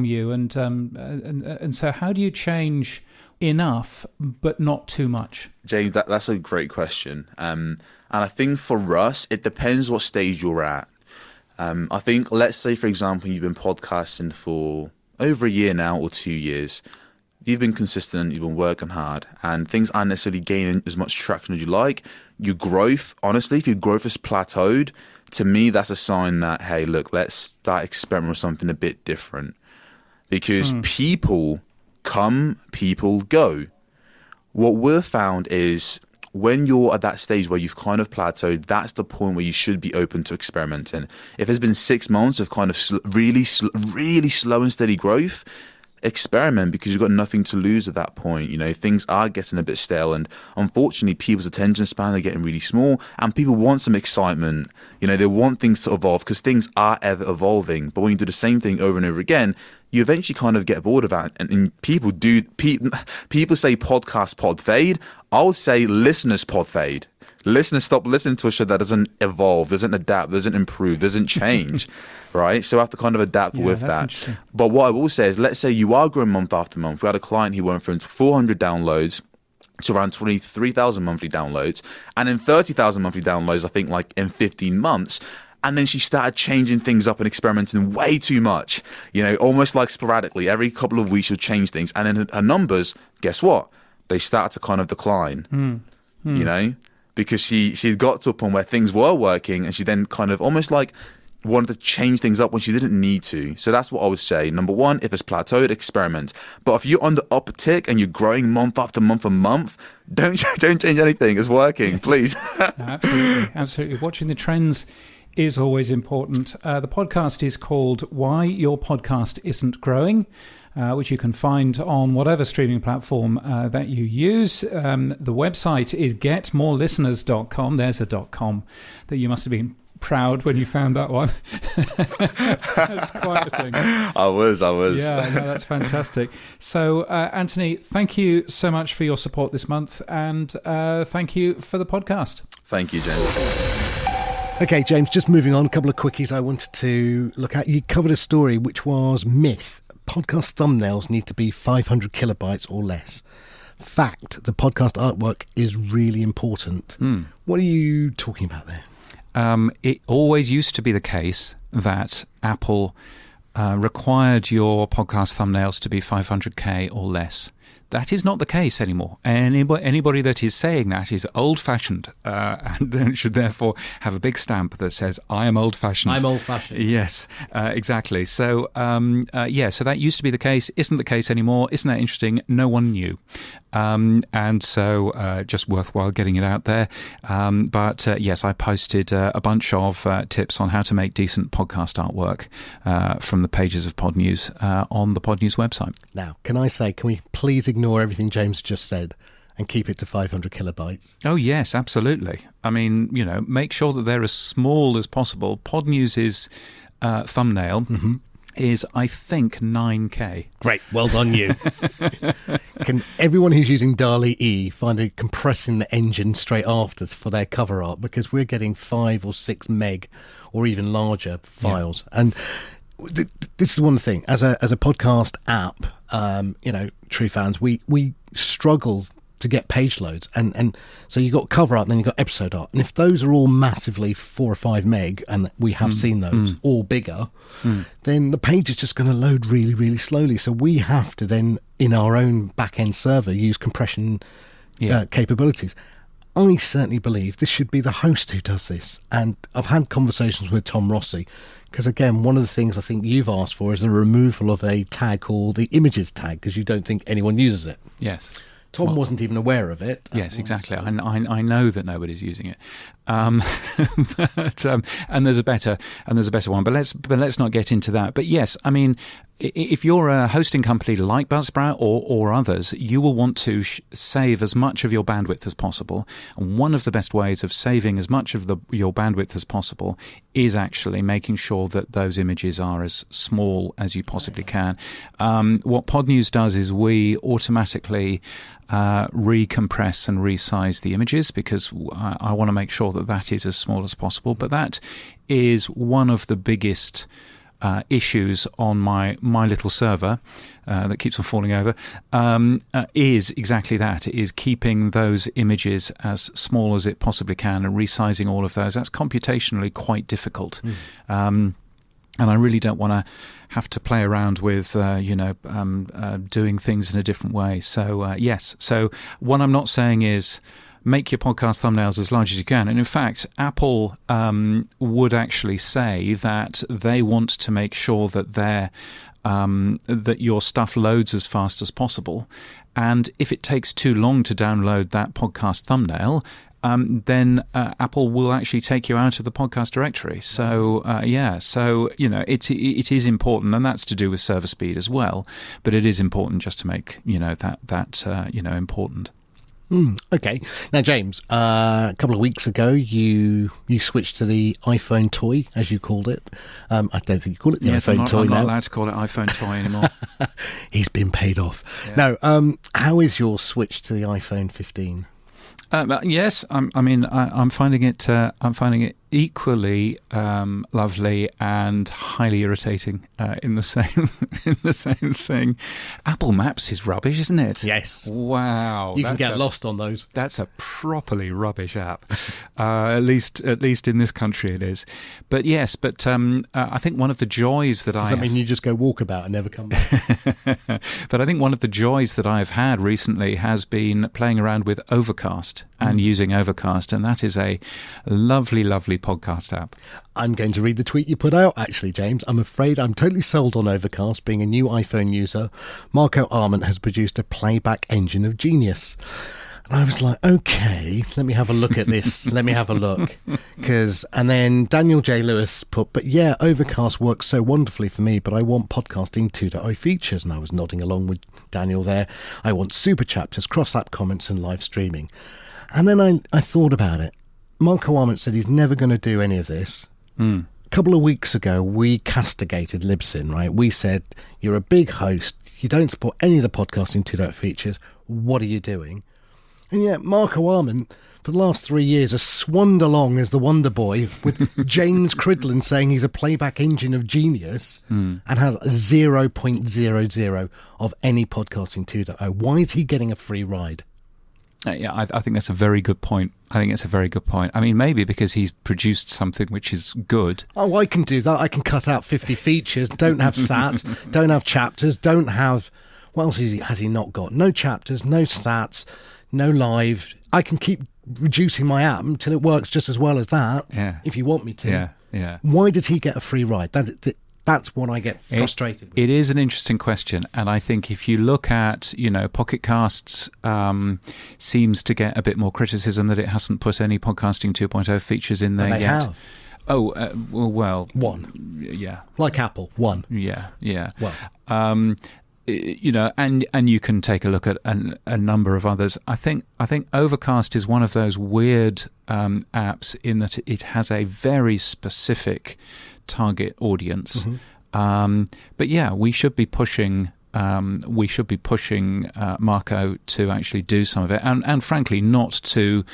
you, and so how do you change enough but not too much? James, that's a great question, and I think for us it depends what stage you're at. I think, let's say for example you've been podcasting for over a year now or 2 years. You've been consistent, you've been working hard, and things aren't necessarily gaining as much traction as you like. Your growth, honestly, if your growth has plateaued, to me, that's a sign that, hey, look, let's start experimenting with something a bit different. Because people come, people go. What we've found is when you're at that stage where you've kind of plateaued, that's the point where you should be open to experimenting. If it's been 6 months of kind of really slow and steady growth, experiment, because you've got nothing to lose at that point. You know, things are getting a bit stale, and unfortunately people's attention span are getting really small, and people want some excitement. You know, they want things to evolve because things are ever evolving. But when you do the same thing over and over again, you eventually kind of get bored of that. And people say podcast pod fade. I would say listeners pod fade. Listeners stop listening to a show that doesn't evolve, doesn't adapt, doesn't improve, doesn't change, right? So I have to kind of adapt with that. But what I will say is, let's say you are growing month after month. We had a client who went from 400 downloads to around 23,000 monthly downloads, and then 30,000 monthly downloads, I think, like in 15 months. And then she started changing things up and experimenting way too much, you know, almost like sporadically. Every couple of weeks she'll change things. And then her numbers, guess what? They started to kind of decline, you know? Because she had got to a point where things were working, and she then kind of almost like wanted to change things up when she didn't need to. So that's what I would say. Number one, if it's plateaued, experiment. But if you're on the uptick and you're growing month after month and month, don't change anything. It's working, please. Absolutely. Watching the trends is always important. The podcast is called Why Your Podcast Isn't Growing, which you can find on whatever streaming platform that you use. The website is getmorelisteners.com. There's a .com that you must have been proud when you found that one. That's quite a thing. I was. Yeah, no, that's fantastic. So, Anthony, thank you so much for your support this month, and thank you for the podcast. Thank you, James. Okay, James, just moving on, a couple of quickies I wanted to look at. You covered a story which was myth. Podcast thumbnails need to be 500 kilobytes or less. Fact, the podcast artwork is really important. What are you talking about there? It always used to be the case that Apple required your podcast thumbnails to be 500k or less. That is not the case anymore. Anybody that is saying that is old-fashioned and should therefore have a big stamp that says, I am old-fashioned. I'm old-fashioned. Yes, exactly. So, so that used to be the case. Isn't the case anymore. Isn't that interesting? No one knew. And so just worthwhile getting it out there. But yes, I posted a bunch of tips on how to make decent podcast artwork from the pages of Pod News on the Pod News website. Now, can we please ignore everything James just said and keep it to 500 kilobytes? Oh, yes, absolutely. I mean, make sure that they're as small as possible. Pod News's thumbnail is, I think, 9K. Great, well done you. Can everyone who's using DALL-E find it compressing the engine straight after for their cover art? Because we're getting 5 or 6 meg or even larger files. Yeah. And this is one thing, as a podcast app, true fans, we struggle to get page loads, and so you got cover art and then you got episode art, and if those are all massively 4 or 5 meg, and we have seen those or bigger, then the page is just going to load really, really slowly. So we have to then, in our own back-end server, use compression capabilities. I certainly believe this should be the host who does this, and I've had conversations with Tom Rossi, because again, one of the things I think you've asked for is the removal of a tag called the images tag, because you don't think anyone uses it. Yes. Tom wasn't even aware of it. Yes, exactly. I know that nobody's using it, and there's a better one. But let's not get into that. But yes, I mean, if you're a hosting company like Buzzsprout or others, you will want to save as much of your bandwidth as possible. And one of the best ways of saving as much of your bandwidth as possible is actually making sure that those images are as small as you possibly can. What Pod News does is we automatically recompress and resize the images, because I want to make sure that is as small as possible. But that is one of the biggest issues on my little server that keeps on falling over, is exactly that, is keeping those images as small as it possibly can and resizing all of those. That's computationally quite difficult. And I really don't want to have to play around with, doing things in a different way. So, yes. So what I'm not saying is make your podcast thumbnails as large as you can. And in fact, Apple would actually say that they want to make sure that that your stuff loads as fast as possible. And if it takes too long to download that podcast thumbnail, then Apple will actually take you out of the podcast directory. So it is important, and that's to do with server speed as well. But it is important just to make that important. Okay. Now, James, a couple of weeks ago, you switched to the iPhone toy, as you called it. I don't think you call it the iPhone toy now. I'm not allowed to call it iPhone toy anymore. He's been paid off. Yeah. Now, how is your switch to the iPhone 15? Yes, I'm finding it. I'm finding it equally lovely and highly irritating in the same thing. Apple Maps is rubbish, isn't it? Yes. Wow. You can get lost on those. That's a properly rubbish app. At least in this country it is. But yes, I think one of the joys that Does that mean you just go walkabout and never come back? But I think one of the joys that I've had recently has been playing around with Overcast and using Overcast, and that is a lovely, lovely podcast app. I'm going to read the tweet you put out, actually, James. I'm afraid I'm totally sold on Overcast. Being a new iPhone user, Marco Arment has produced a playback engine of genius. And I was like, okay, let me have a look at this. Let me have a look. And then Daniel J. Lewis put, but yeah, Overcast works so wonderfully for me, but I want podcasting 2.0 features. And I was nodding along with Daniel there. I want super chapters, cross-app comments and live streaming. And then I thought about it. Marco Arment said he's never going to do any of this A couple of weeks ago, we castigated Libsyn, right? We said, you're a big host. You don't support any of the Podcasting 2.0 features. What are you doing? And yet, Marco Arment, for the last 3 years, has swanned along as the Wonder Boy with James Cridland saying he's a playback engine of genius and has 0.00 of any Podcasting 2.0. Why is he getting a free ride? I think that's a very good point. I mean, maybe because he's produced something which is good. Oh, I can do that. I can cut out 50 features, don't have sats, don't have chapters, don't have... What else has he not got? No chapters, no sats, no live. I can keep reducing my app until it works just as well as that, if you want me to. Yeah. Why did he get a free ride? That's what I get frustrated with. It is an interesting question, and I think if you look at, Pocket Casts seems to get a bit more criticism that it hasn't put any Podcasting 2.0 features in there yet. They have. Oh, well... One. Yeah. Like Apple, one. Yeah. Well... and you can take a look at a number of others. I think Overcast is one of those weird apps in that it has a very specific target audience. But yeah, we should be pushing Marco to actually do some of it, and frankly, not to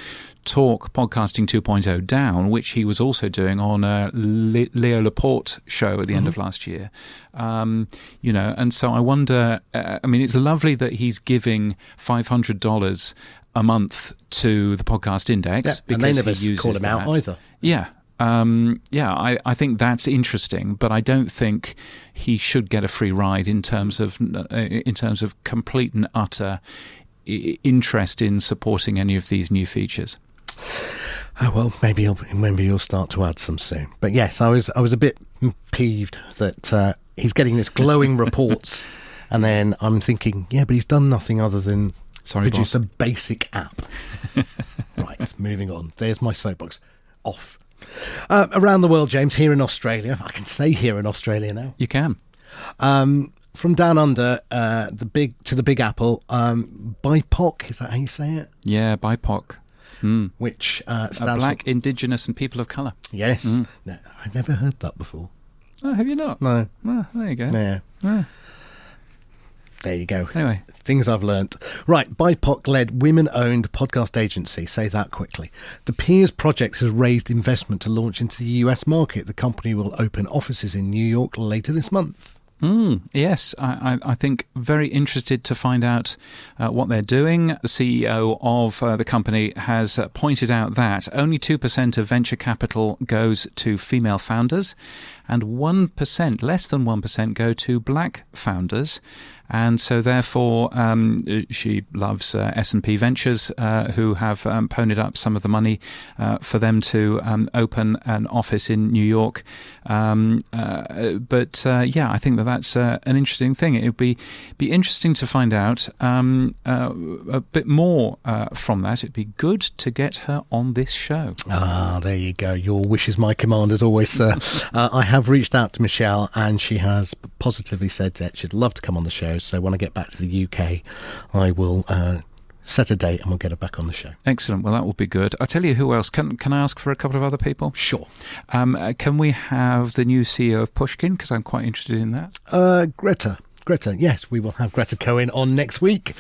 talk Podcasting 2.0 down, which he was also doing on a Leo Laporte show at the end of last year. And so I wonder, it's lovely that he's giving $500 a month to the Podcast Index, because and they never he uses call him out either. I think that's interesting, but I don't think he should get a free ride in terms of complete and utter interest in supporting any of these new features. Oh well, maybe you'll start to add some soon. But yes, I was a bit peeved that he's getting this glowing reports, and then I'm thinking, but he's done nothing other than produce a basic app. Right, moving on. There's my soapbox. Off. Around the world, James, here in Australia. I can say here in Australia now. You can. From down under, the Big Apple, BIPOC, is that how you say it? Yeah, BIPOC. Which stands Black, Indigenous and People of Colour. Yes. No, I've never heard that before. Oh, have you not? No. Oh, there you go. Yeah. Oh. There you go. Anyway. Things I've learnt. Right, BIPOC-led women-owned podcast agency. Say that quickly. The Peers Project has raised investment to launch into the US market. The company will open offices in New York later this month. Yes, I think very interested to find out what they're doing. The CEO of the company has pointed out that only 2% of venture capital goes to female founders, and 1%, less than 1%, go to black founders. And so therefore she loves S&P Ventures, who have ponied up some of the money for them to open an office in New York. I think that's an interesting thing. It would be interesting to find out a bit more from that. It'd be good to get her on this show. Ah, there you go. Your wish is my command, as always, sir. I have reached out to Michelle, and she has positively said that she'd love to come on the show. So when I get back to the UK, I will set a date and we'll get her back on the show. Excellent. Well, that will be good. I'll tell you who else. Can I ask for a couple of other people? Sure. Can we have the new CEO of Pushkin? Because I'm quite interested in that. Greta, yes, we will have Greta Cohen on next week.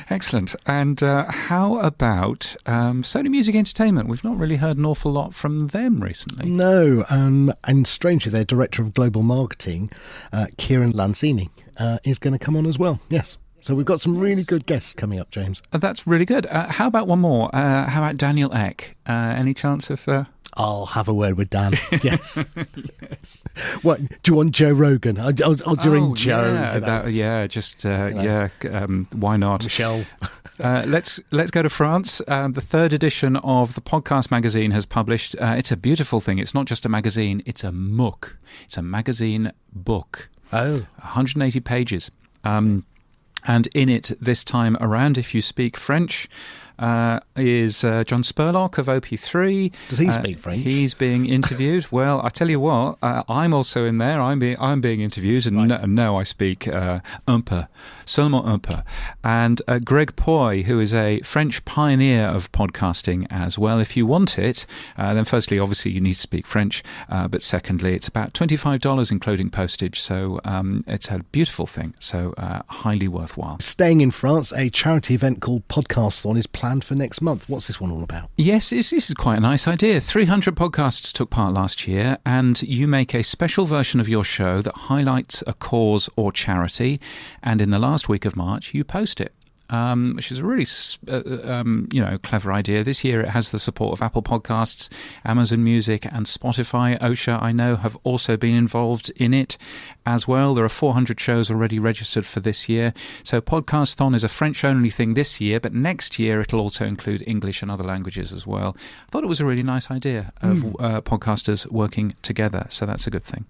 Excellent. And how about Sony Music Entertainment? We've not really heard an awful lot from them recently. No, and strangely, their Director of Global Marketing, Kieran Lanzini, is going to come on as well. Yes. So we've got some really good guests coming up, James. That's really good. How about one more? How about Daniel Ek? Any chance of... I'll have a word with Dan. Yes. Yes. What do you want, Joe Rogan? During Joe. Yeah, why not? Michelle. Let's go to France. The third edition of the Podcast magazine has published. It's a beautiful thing. It's not just a magazine. It's a MOOC. It's a magazine book. 180 pages. And in it this time around, if you speak French, is John Spurlock of OP3. Does he speak French? He's being interviewed. Well, I tell you what, I'm also in there. I'm being interviewed, and Right. no, I speak un peu, seulement un peu. And Greg Poy, who is a French pioneer of podcasting as well. If you want it, then firstly, obviously, you need to speak French, but secondly, it's about $25 including postage. So it's a beautiful thing. So highly worthwhile. Staying in France, a charity event called Podcastathon is planned for next month. What's this one all about? Yes, this is quite a nice idea. 300 podcasts took part last year, and you make a special version of your show that highlights a cause or charity, and in the last week of March, you post it. Which is a really, clever idea. This year it has the support of Apple Podcasts, Amazon Music and Spotify. OSHA, I know, have also been involved in it as well. There are 400 shows already registered for this year. So Podcastathon is a French-only thing this year, but next year it'll also include English and other languages as well. I thought it was a really nice idea of podcasters working together, so that's a good thing.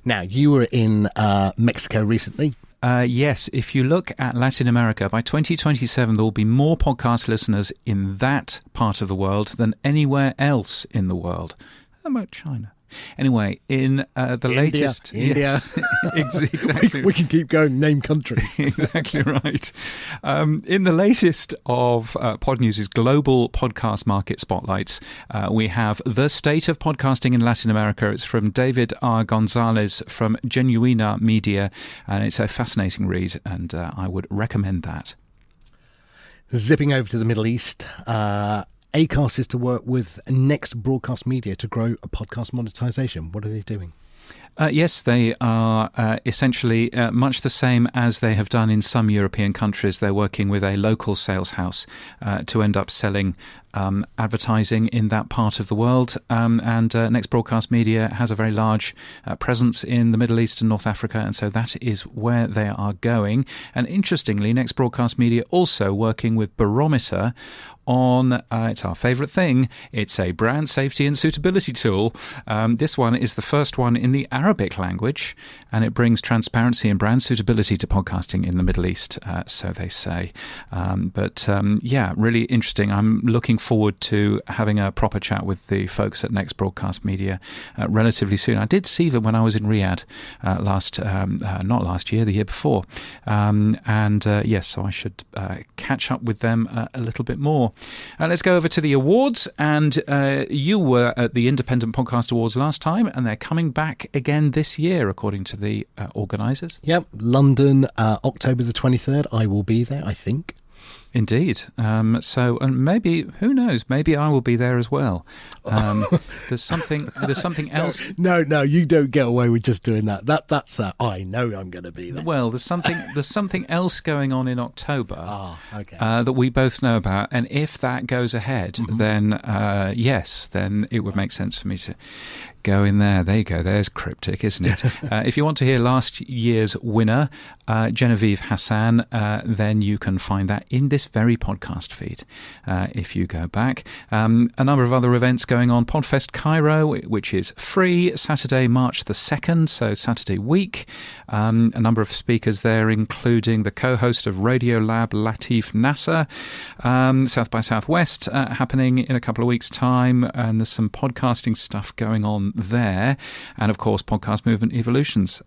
Now, you were in Mexico recently. Yes, if you look at Latin America, by 2027 there will be more podcast listeners in that part of the world than anywhere else in the world. How about China? Anyway, in the latest... India. Yes, exactly. We can keep going, name countries. Exactly right. In the latest of Pod News' global podcast market spotlights, we have The State of Podcasting in Latin America. It's from David R. Gonzalez from Genuina Media, and it's a fascinating read, and I would recommend that. Zipping over to the Middle East, Acast is to work with Next Broadcast Media to grow a podcast monetization. What are they doing? Yes, they are essentially much the same as they have done in some European countries. They're working with a local sales house to end up selling advertising in that part of the world. And Next Broadcast Media has a very large presence in the Middle East and North Africa, and so that is where they are going. And interestingly, Next Broadcast Media also working with Barometer on, it's our favourite thing, it's a brand safety and suitability tool. This one is the first one in the Arabic language, and it brings transparency and brand suitability to podcasting in the Middle East, so they say. Yeah, really interesting. I'm looking forward to having a proper chat with the folks at Next Broadcast Media relatively soon. I did see them when I was in Riyadh not last year, the year before. Yes, so I should catch up with them a little bit more. Let's go over to the awards, and you were at the Independent Podcast Awards last time, and they're coming back again this year, according to the organisers. Yep, London, October the 23rd. I will be there, I think. Indeed. And maybe, who knows, maybe I will be there as well. There's something else. No, you don't get away with just doing that. That's I know I'm going to be there. Well, there's something else going on in October okay. that we both know about, and if that goes ahead, then yes, then it would make sense for me to go in there. There you go. There's cryptic, isn't it? If you want to hear last year's winner, Genevieve Hassan, then you can find that in this very podcast feed if you go back. A number of other events going on. Podfest Cairo, which is free, Saturday, March the 2nd, so Saturday week. A number of speakers there, including the co-host of Radio Lab, Latif Nasser. South by Southwest happening in a couple of weeks' time, and there's some podcasting stuff going on there. And of course, Podcast Movement Evolutions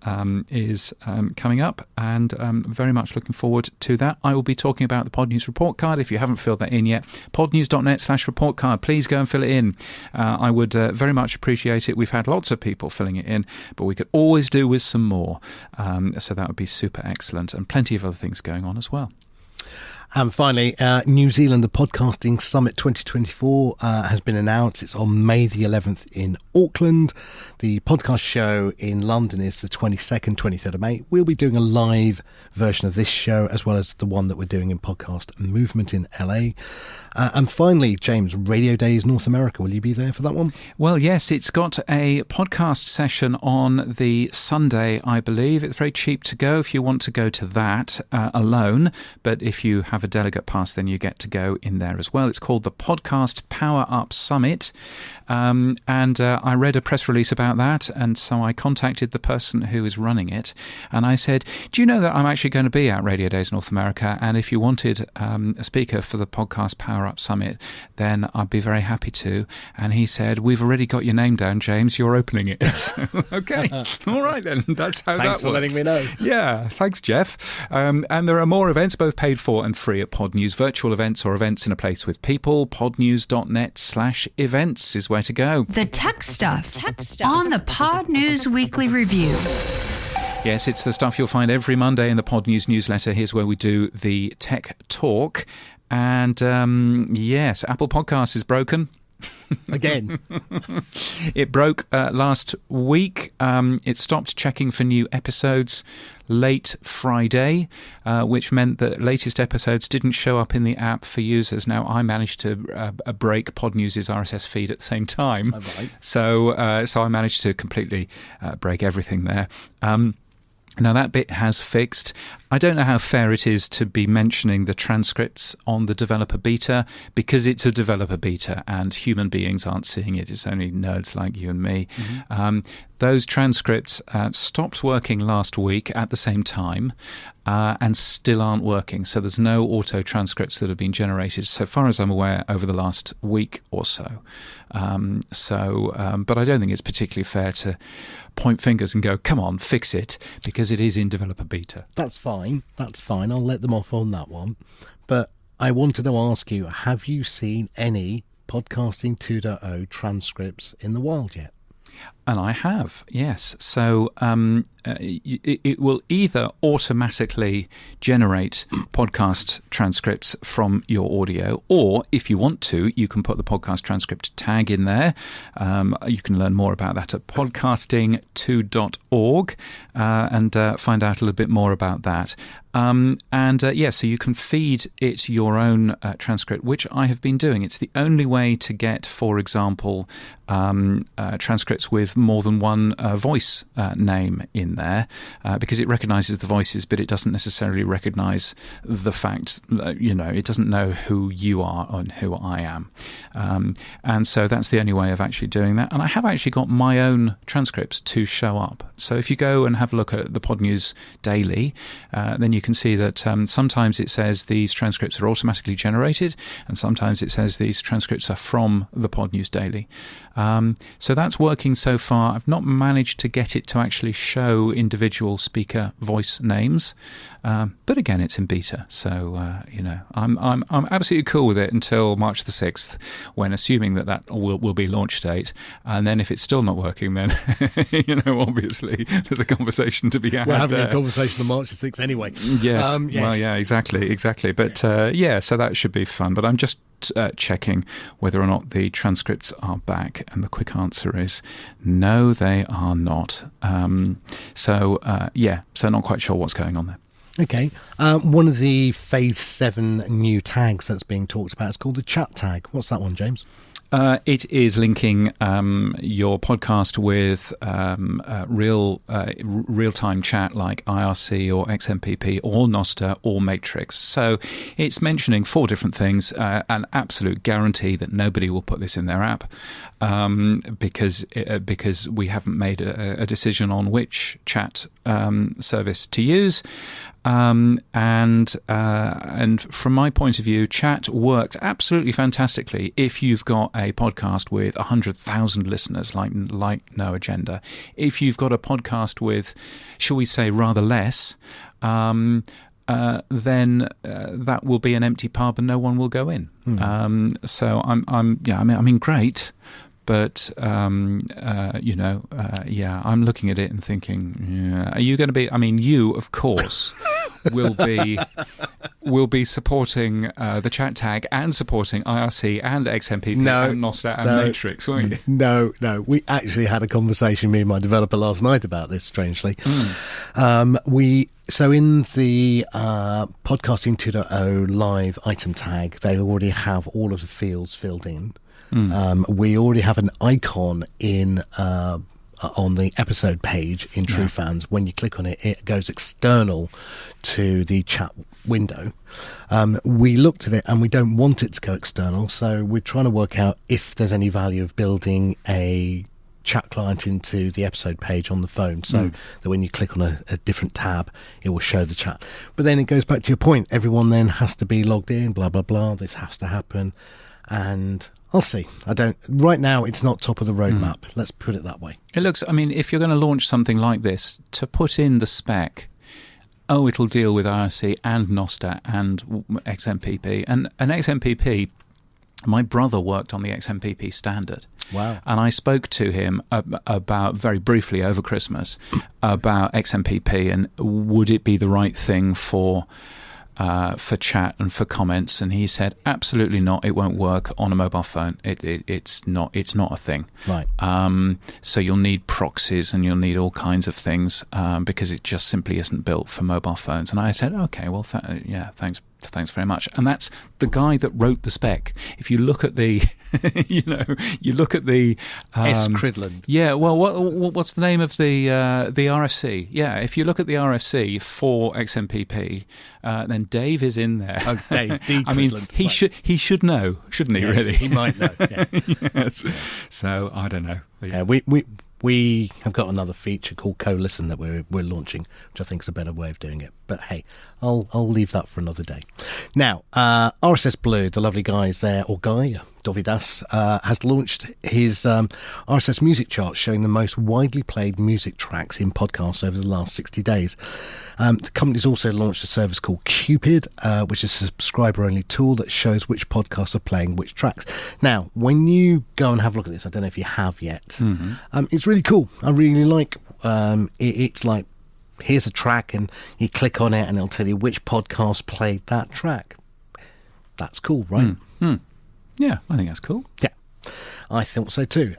is coming up, and very much looking forward to that. I will be talking about the Pod News report card. If you haven't filled that in yet, podnews.net/report card. Please go and fill it in. I would very much appreciate it. We've had lots of people filling it in, but we could always do with some more. So that would be super excellent, and plenty of other things going on as well. And finally, New Zealand, the Podcasting Summit 2024 has been announced. It's on May the 11th in Auckland. The podcast show in London is the 22nd, 23rd of May. We'll be doing a live version of this show, as well as the one that we're doing in Podcast Movement in LA. And finally, James, Radio Days North America. Will you be there for that one? Well, yes, it's got a podcast session on the Sunday, I believe. It's very cheap to go if you want to go to that alone. But if you have have a delegate pass, then you get to go in there as well. It's called the Podcast Power Up Summit. And I read a press release about that, and so I contacted the person who is running it, and I said, do you know that I'm actually going to be at Radio Days North America, and if you wanted a speaker for the Podcast Power Up Summit, then I'd be very happy to. And he said, we've already got your name down, James, you're opening it. Okay, all right then, that's how that works. Thanks for letting me know. Yeah, thanks, Jeff. And there are more events, both paid for and free, at Pod News. Virtual events or events in a place with people. podnews.net/events is where to go. The tech stuff on the Pod News Weekly Review. Yes, it's the stuff you'll find every Monday in the Pod News newsletter. Here's where we do the tech talk. And yes, Apple Podcasts is broken. Again. It broke last week. It stopped checking for new episodes late Friday, which meant that latest episodes didn't show up in the app for users. Now, I managed to break Pod News' RSS feed at the same time. Right. So I managed to completely break everything there. Now, that bit has fixed. I don't know how fair it is to be mentioning the transcripts on the developer beta, because it's a developer beta and human beings aren't seeing it. It's only nerds like you and me. Mm-hmm. Those transcripts stopped working last week at the same time and still aren't working. So there's no auto transcripts that have been generated, so far as I'm aware, over the last week or so. But I don't think it's particularly fair to point fingers and go, come on, fix it, because it is in developer beta. That's fine. I'll let them off on that one. But I wanted to ask you, have you seen any Podcasting 2.0 transcripts in the wild yet? And I have, yes. So it will either automatically generate podcast transcripts from your audio, or if you want to, you can put the podcast transcript tag in there. You can learn more about that at podcasting2.org and find out a little bit more about that. So you can feed it your own transcript, which I have been doing. It's the only way to get, for example, transcripts with more than one voice name in there, because it recognises the voices, but it doesn't necessarily recognise the fact, it doesn't know who you are and who I am. And so that's the only way of actually doing that. And I have actually got my own transcripts to show up. So if you go and have a look at the Pod News Daily, then you can see that sometimes it says these transcripts are automatically generated, and sometimes it says these transcripts are from the Pod News Daily. So that's working so far. I've not managed to get it to actually show individual speaker voice names, but again, it's in beta. So I'm absolutely cool with it until March the 6th, when, assuming that will be launch date, and then if it's still not working, then obviously there's a conversation to be had. We're having there. a conversation on March the 6th anyway. Yes. Yes. Well, yeah, exactly. But so that should be fun. But I'm just checking whether or not the transcripts are back, and the quick answer is no, they are not. So not quite sure what's going on there. Okay. One of the Phase 7 new tags that's being talked about is called the chat tag. What's that one, James? It is linking your podcast with real-time chat like IRC or XMPP or Nostr or Matrix. So it's mentioning 4 different things, an absolute guarantee that nobody will put this in their app because we haven't made a decision on which chat service to use. And from my point of view, chat works absolutely fantastically if you've got a podcast with 100,000 listeners, like No Agenda. If you've got a podcast with, shall we say, rather less, then that will be an empty pub and no one will go in. So I'm great. But I'm looking at it and thinking, are you going to be? I mean, you, of course, will be supporting the chat tag and supporting IRC and XMPP and Nostr and Matrix, won't you? No. We actually had a conversation, me and my developer, last night about this, strangely. So in the Podcasting 2.0 live item tag, they already have all of the fields filled in. We already have an icon in on the episode page in TrueFans. When you click on it, it goes external to the chat window. We looked at it and we don't want it to go external, so we're trying to work out if there's any value of building a chat client into the episode page on the phone, so that when you click on a different tab, it will show the chat. But then it goes back to your point, everyone then has to be logged in, blah blah blah, this has to happen, and I'll see. Right now it's not top of the roadmap, let's put it that way. It looks, I mean, if you're going to launch something like this, to put in the spec, it'll deal with IRC and Nostr and XMPP, and XMPP, my brother worked on the XMPP standard. Wow. And I spoke to him about, very briefly over Christmas, about XMPP and would it be the right thing for chat and for comments, and he said absolutely not, it won't work on a mobile phone. It's not a thing. Right. So you'll need proxies and you'll need all kinds of things because it just simply isn't built for mobile phones. And I said, okay, well, thanks very much. And that's the guy that wrote the spec. If you look at the, you look at the S. Cridland. Yeah. Well, what's the name of the RFC? Yeah. If you look at the RFC for XMPP, then Dave is in there. Oh, Dave. D. I mean, Cridland, he should know, shouldn't he? Yes, really, he might know. Yeah. Yes. Yeah. So I don't know. Yeah, we have got another feature called Co-Listen that we're launching, which I think is a better way of doing it. But hey, I'll leave that for another day. Now, RSS Blue, the lovely guys there, or Guy, Dovidas, has launched his RSS music chart showing the most widely played music tracks in podcasts over the last 60 days. The company's also launched a service called Cupid, which is a subscriber-only tool that shows which podcasts are playing which tracks. Now, when you go and have a look at this, I don't know if you have yet, it's really cool. I really like it's like, here's a track and you click on it and it'll tell you which podcast played that track. That's cool, right? Yeah, I think that's cool. Yeah, I thought so too.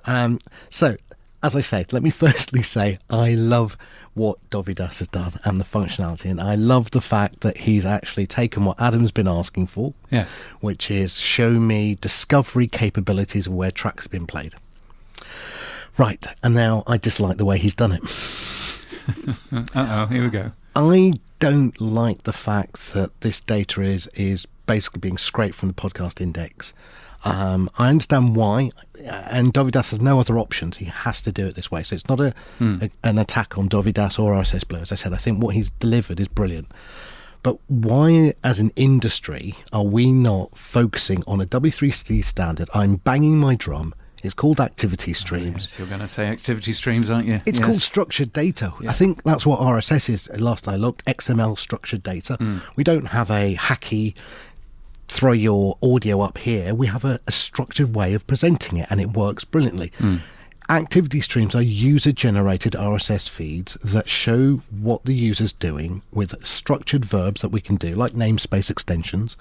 So, as I say, let me firstly say I love what Dovidas has done and the functionality, and I love the fact that he's actually taken what Adam's been asking for, which is show me discovery capabilities of where tracks have been played. Right, and now I dislike the way he's done it. Here we go. I don't like the fact that this data is basically being scraped from the podcast index. I understand why, and Dovidas has no other options. He has to do it this way. So it's not an attack on Dovidas or RSS Blue. As I said, I think what he's delivered is brilliant. But why, as an industry, are we not focusing on a W3C standard? I'm banging my drum. It's called activity streams. Yes, you're going to say activity streams, aren't you? It's called structured data. Yeah. I think that's what RSS is. Last I looked, XML structured data. We don't have a hacky throw your audio up here. We have a structured way of presenting it, and it works brilliantly. Activity streams are user-generated RSS feeds that show what the user's doing with structured verbs that we can do, like namespace extensions,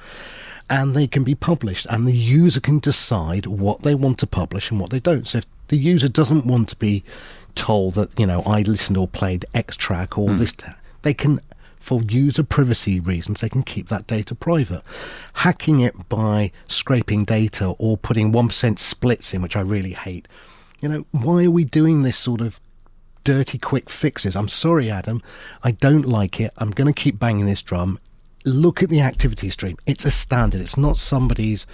and they can be published, and the user can decide what they want to publish and what they don't. So if the user doesn't want to be told that, I listened or played X track or this, they can, for user privacy reasons, they can keep that data private. Hacking it by scraping data or putting 1% splits in, which I really hate. Why are we doing this sort of dirty quick fixes? I'm sorry, Adam. I don't like it. I'm going to keep banging this drum. Look at the activity stream. It's a standard. It's not somebody's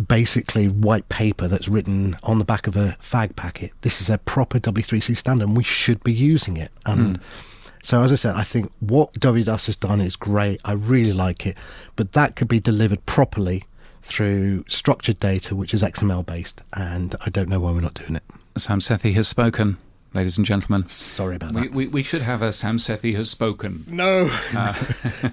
basically white paper that's written on the back of a fag packet. This is a proper W3C standard, and we should be using it. And so, as I said, I think what Dovidas has done is great. I really like it. But that could be delivered properly through structured data, which is XML based, and I don't know why we're not doing it. Sam Sethi has spoken, ladies and gentlemen. Sorry about that. We should have a Sam Sethi has spoken. No,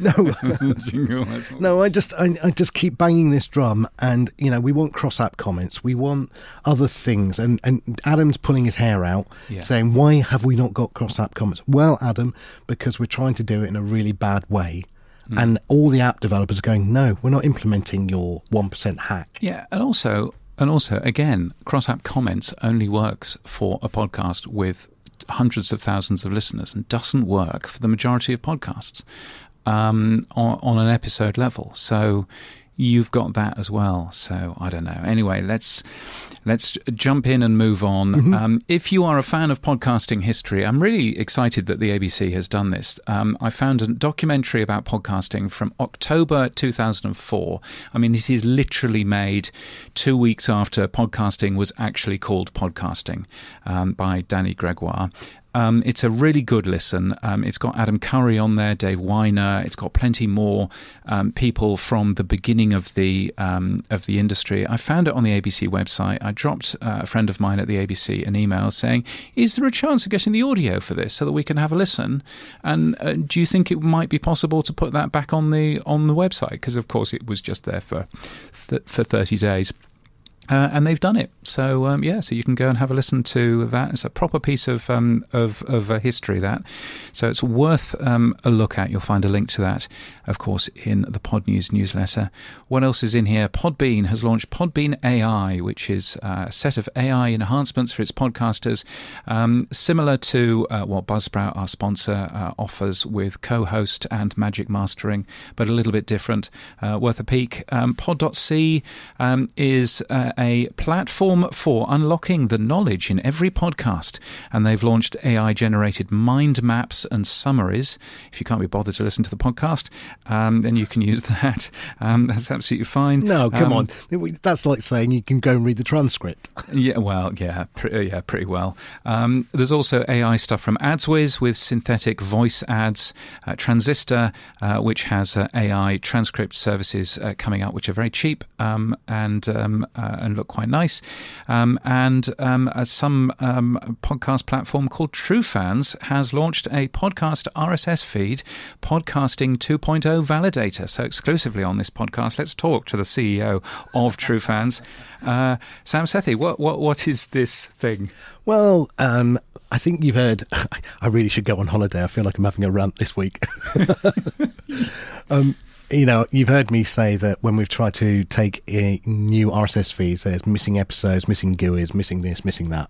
no. I just keep banging this drum, and we want cross-app comments. We want other things, and Adam's pulling his hair out, saying, "Why have we not got cross-app comments?" Well, Adam, because we're trying to do it in a really bad way. And all the app developers are going, no, we're not implementing your 1% hack. Yeah, and also, again, cross-app comments only works for a podcast with hundreds of thousands of listeners and doesn't work for the majority of podcasts on an episode level. So you've got that as well. So I don't know. Anyway, let's jump in and move on. If you are a fan of podcasting history, I'm really excited that the ABC has done this. I found a documentary about podcasting from October 2004. I mean, it is literally made 2 weeks after podcasting was actually called podcasting, by Danny Gregoire. It's a really good listen. It's got Adam Curry on there, Dave Weiner. It's got plenty more people from the beginning of the industry. I found it on the ABC website. I dropped a friend of mine at the ABC an email saying, "Is there a chance of getting the audio for this so that we can have a listen? And do you think it might be possible to put that back on the website?" Because of course it was just there for 30 days. And they've done it. So, so you can go and have a listen to that. It's a proper piece of history, that. So it's worth a look at. You'll find a link to that, of course, in the Pod News newsletter. What else is in here? Podbean has launched Podbean AI, which is a set of AI enhancements for its podcasters, similar to what Buzzsprout, our sponsor, offers with co-host and magic mastering, but a little bit different. Worth a peek. Pod.c is a platform for unlocking the knowledge in every podcast, and they've launched AI-generated mind maps and summaries. If you can't be bothered to listen to the podcast, then you can use that. That's absolutely fine. No, come on. That's like saying you can go and read the transcript. Pretty well. There's also AI stuff from AdsWiz with synthetic voice ads, Transistor, which has AI transcript services coming up, which are very cheap and look quite nice. Some podcast platform called TrueFans has launched a podcast RSS feed, Podcasting 2.0 Validator. So exclusively on this podcast, let's talk to the CEO of TrueFans, Sam Sethi. What is this thing? Well, I think you've heard. I really should go on holiday. I feel like I'm having a rant this week. You've heard me say that when we've tried to take new RSS feeds, there's missing episodes, missing GUIs, missing this, missing that.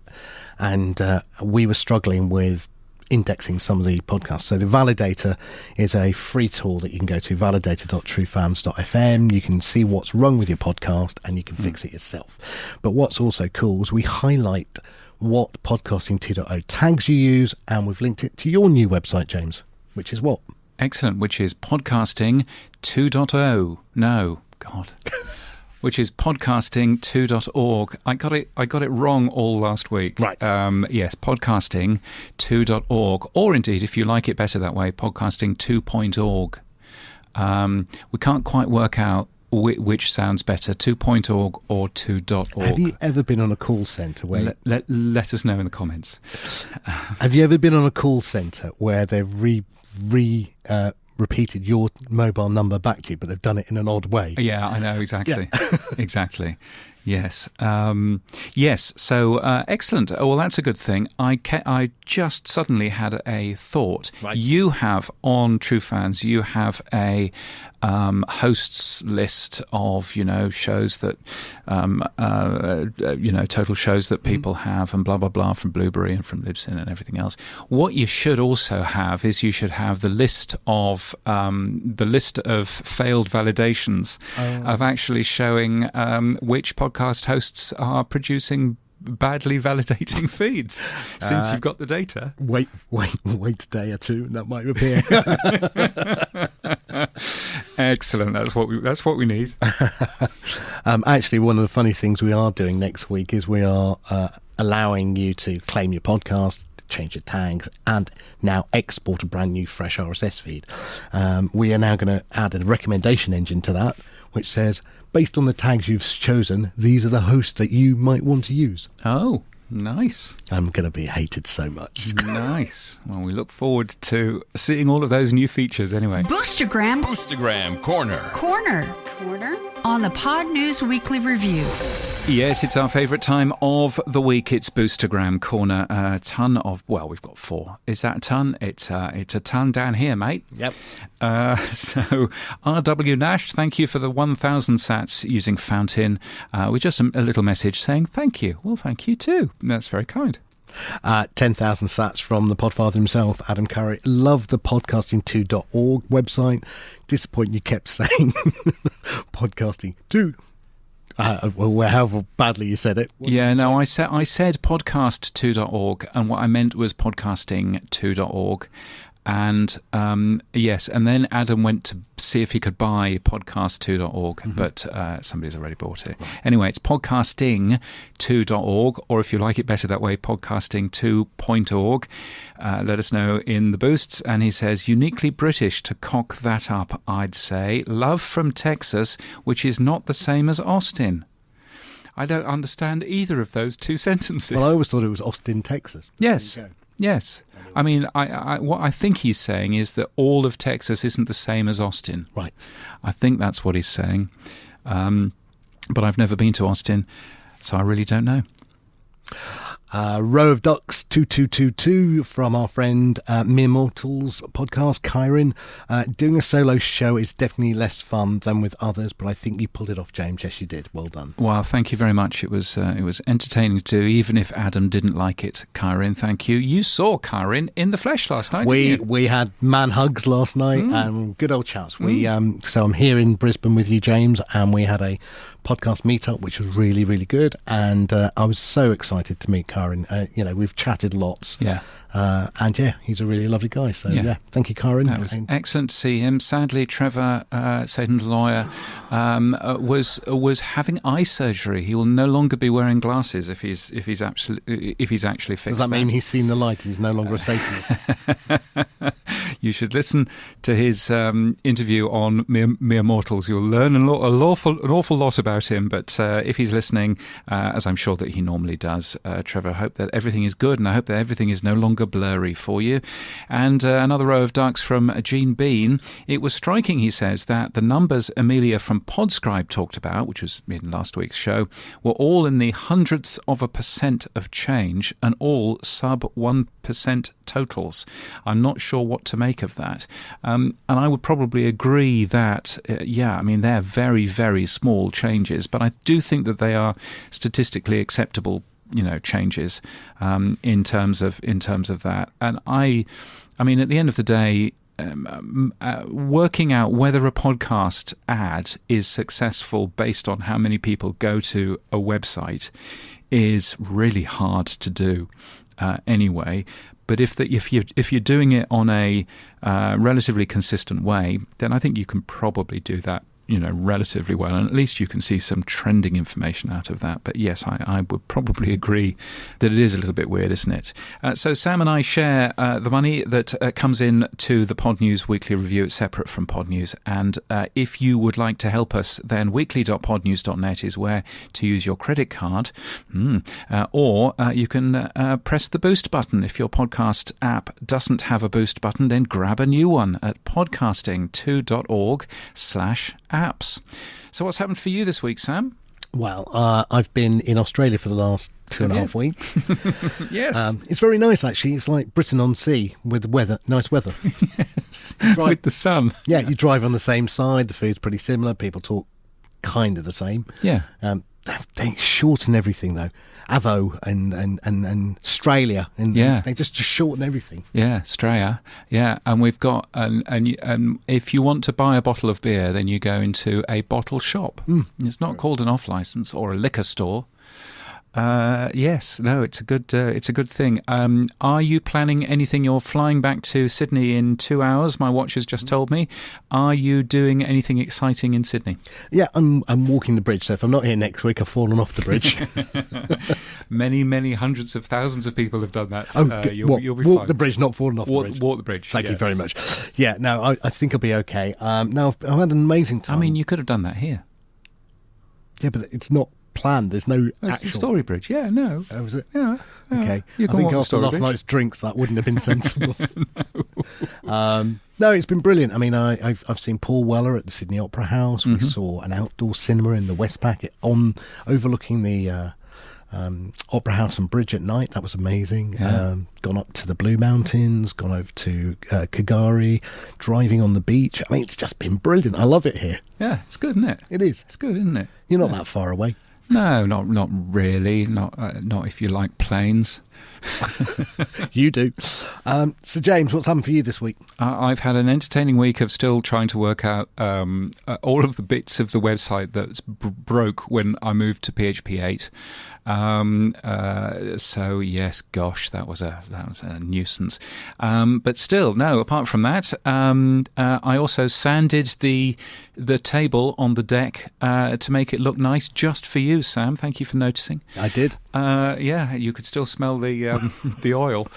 And we were struggling with indexing some of the podcasts. So the Validator is a free tool that you can go to, validator.truefans.fm. You can see what's wrong with your podcast and you can fix it yourself. But what's also cool is we highlight what Podcasting 2.0 tags you use, and we've linked it to your new website, James, which is what? Excellent, which is Podcasting 2.0. No, God. Which is podcasting2.org. I got it wrong all last week. Right. Yes, podcasting2.org. Or indeed, if you like it better that way, podcasting2.org. We can't quite work out which sounds better, 2.org or 2.org. Have you ever been on a call centre where... Let us know in the comments. Have you ever been on a call centre where they've repeated your mobile number back to you, but they've done it in an odd way? Yeah, I know, exactly. Yeah. Exactly. Yes. Yes. So excellent. Oh, well, that's a good thing. I just suddenly had a thought. Right. You have on TrueFans, you have a hosts list of shows that total shows that people have and blah blah blah from Blueberry and from Libsyn and everything else. What you should also have is you should have the list of failed validations of actually showing which podcast hosts are producing badly validating feeds since you've got the data. Wait a day or two, and that might appear. Excellent. That's what we need. Actually, one of the funny things we are doing next week is we are allowing you to claim your podcast, change your tags, and now export a brand new fresh RSS feed. We are now going to add a recommendation engine to that, which says, based on the tags you've chosen, these are the hosts that you might want to use. Oh, nice. I'm going to be hated so much. Nice. Well, we look forward to seeing all of those new features anyway. Boostergram Corner on the Pod News Weekly Review. Yes, it's our favourite time of the week. It's Boostergram Corner. A ton of, well, we've got 4. Is that a ton? It's a ton down here, mate. Yep. So, R.W. Nash, thank you for the 1,000 sats using Fountain. With just a little message saying thank you. Well, thank you too. That's very kind. 10,000 sats from the podfather himself, Adam Curry. Love the podcasting2.org website. Disappointing you kept saying podcasting2. Well, however badly you said it. I said podcast2.org, and what I meant was podcasting2.org. And yes, and then Adam went to see if he could buy podcast2.org, but somebody's already bought it. Right. Anyway, it's podcasting2.org, or if you like it better that way, podcasting2.org. Let us know in the boosts. And he says, uniquely British to cock that up, I'd say. Love from Texas, which is not the same as Austin. I don't understand either of those two sentences. Well, I always thought it was Austin, Texas. Yes. Yes. I mean, what I think he's saying is that all of Texas isn't the same as Austin. Right. I think that's what he's saying. But I've never been to Austin, so I really don't know. Row of Ducks 2222 from our friend Mere Mortals podcast, Kyrin. Doing a solo show is definitely less fun than with others, but I think you pulled it off, James. Yes, you did. Well done. Well, thank you very much. It was entertaining to do, even if Adam didn't like it. Kyrin, thank you. You saw Kyrin in the flesh last night, didn't you? We had man hugs last night and good old chats. So I'm here in Brisbane with you, James, and we had a podcast meetup, which was really, really good. And I was so excited to meet Kyrin. We've chatted lots. Yeah. And he's a really lovely guy. So thank you, Kyrin. That was excellent to see him. Sadly, Trevor Satan's lawyer was having eye surgery. He will no longer be wearing glasses if he's actually fixed. Does that mean he's seen the light and he's no longer a Satanist? You should listen to his interview on Mere Mortals. You'll learn an awful lot about him. But if he's listening, as I'm sure that he normally does, Trevor, I hope that everything is good, and I hope that everything is no longer blurry for you. And another row of ducks from Gene Bean. It was striking, he says, that the numbers Amelia from Podscribe talked about, which was in last week's show, were all in the hundredths of a percent of change, and all sub 1% totals. I'm not sure what to make of that. And I would probably agree that, they're very, very small changes, but I do think that they are statistically acceptable changes in terms of that. And I mean, at the end of the day, working out whether a podcast ad is successful based on how many people go to a website is really hard to do anyway. But if you're doing it on a relatively consistent way, then I think you can probably do that relatively well, and at least you can see some trending information out of that. But yes, I would probably agree that it is a little bit weird, isn't it? So Sam and I share the money that comes in to the Pod News Weekly Review. It's separate from Pod News, and if you would like to help us, then weekly.podnews.net is where to use your credit card, or you can press the boost button. If your podcast app doesn't have a boost button, then grab a new one at podcasting2.org/apps. So what's happened for you this week, Sam? Well, I've been in Australia for the last 2.5 weeks. Yes. It's very nice, actually. It's like Britain on sea with nice weather. Yes. With the sun. Yeah, you drive on the same side. The food's pretty similar. People talk kind of the same. Yeah. They shorten everything, though. Avo and Australia, and they just shorten everything. Yeah, Australia. Yeah, and we've got and if you want to buy a bottle of beer, then you go into a bottle shop. It's not called an off license or a liquor store. Yes, no, it's a good thing. Are you planning anything? You're flying back to Sydney in 2 hours. My watch has just told me. Are you doing anything exciting in Sydney? Yeah, I'm walking the bridge. So if I'm not here next week, I've fallen off the bridge. Many hundreds of thousands of people have done that. You'll be walk fine. The bridge, not fallen off the bridge. Walk the bridge. Thank you very much. Yeah, no, I think I'll be okay. No, I've had an amazing time. I mean, you could have done that here. Yeah, but it's not planned. There's no It's the Story Bridge. Yeah, no. Oh, was it? Yeah. Okay. I think after last night's drinks, that wouldn't have been sensible. No, it's been brilliant. I mean, I've seen Paul Weller at the Sydney Opera House. We saw an outdoor cinema in the Westpac overlooking the Opera House and Bridge at night. That was amazing. Yeah. Gone up to the Blue Mountains, gone over to Kagari, driving on the beach. I mean, it's just been brilliant. I love it here. Yeah, it's good, isn't it? It is. It's good, isn't it? You're not that far away. No, not really. Not if you like planes. You do. So, James, what's happened for you this week? I've had an entertaining week of still trying to work out all of the bits of the website that's broke when I moved to PHP 8. So yes, gosh, that was a nuisance. But still, no. Apart from that, I also sanded the table on the deck to make it look nice, just for you, Sam. Thank you for noticing. I did. Yeah, you could still smell the oil.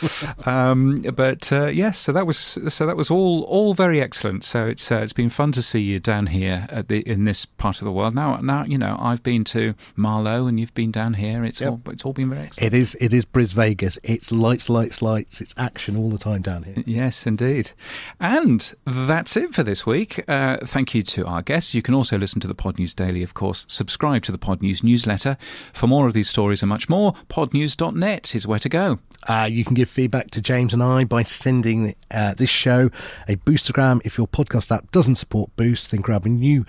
But yes, so that was all very excellent. So it's been fun to see you down here in this part of the world. Now you know I've been to Marlow and you've been down here. It's all been very excellent. It is Bris Vegas. It's lights. It's action all the time down here. Yes, indeed. And that's it for this week. Thank you to our guests. You can also listen to the Pod News Daily, of course. Subscribe to the Pod News newsletter. For more of these stories and much more, podnews.net is where to go. You can give feedback to James and I by sending this show a Boostergram. If your podcast app doesn't support Boost, then grab a new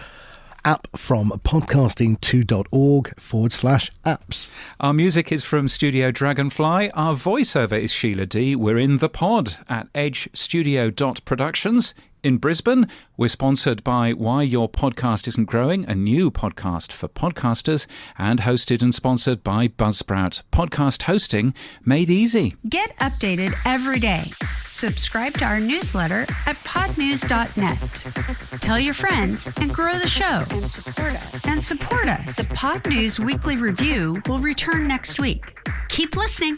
app from podcasting2.org/apps. Our music is from Studio Dragonfly. Our voiceover is Sheila D. We're in the pod at edgestudio.productions. In Brisbane, we're sponsored by Why Your Podcast Isn't Growing, a new podcast for podcasters, and hosted and sponsored by Buzzsprout. Podcast hosting made easy. Get updated every day. Subscribe to our newsletter at podnews.net. Tell your friends and grow the show. And support us. The Pod News Weekly Review will return next week. Keep listening.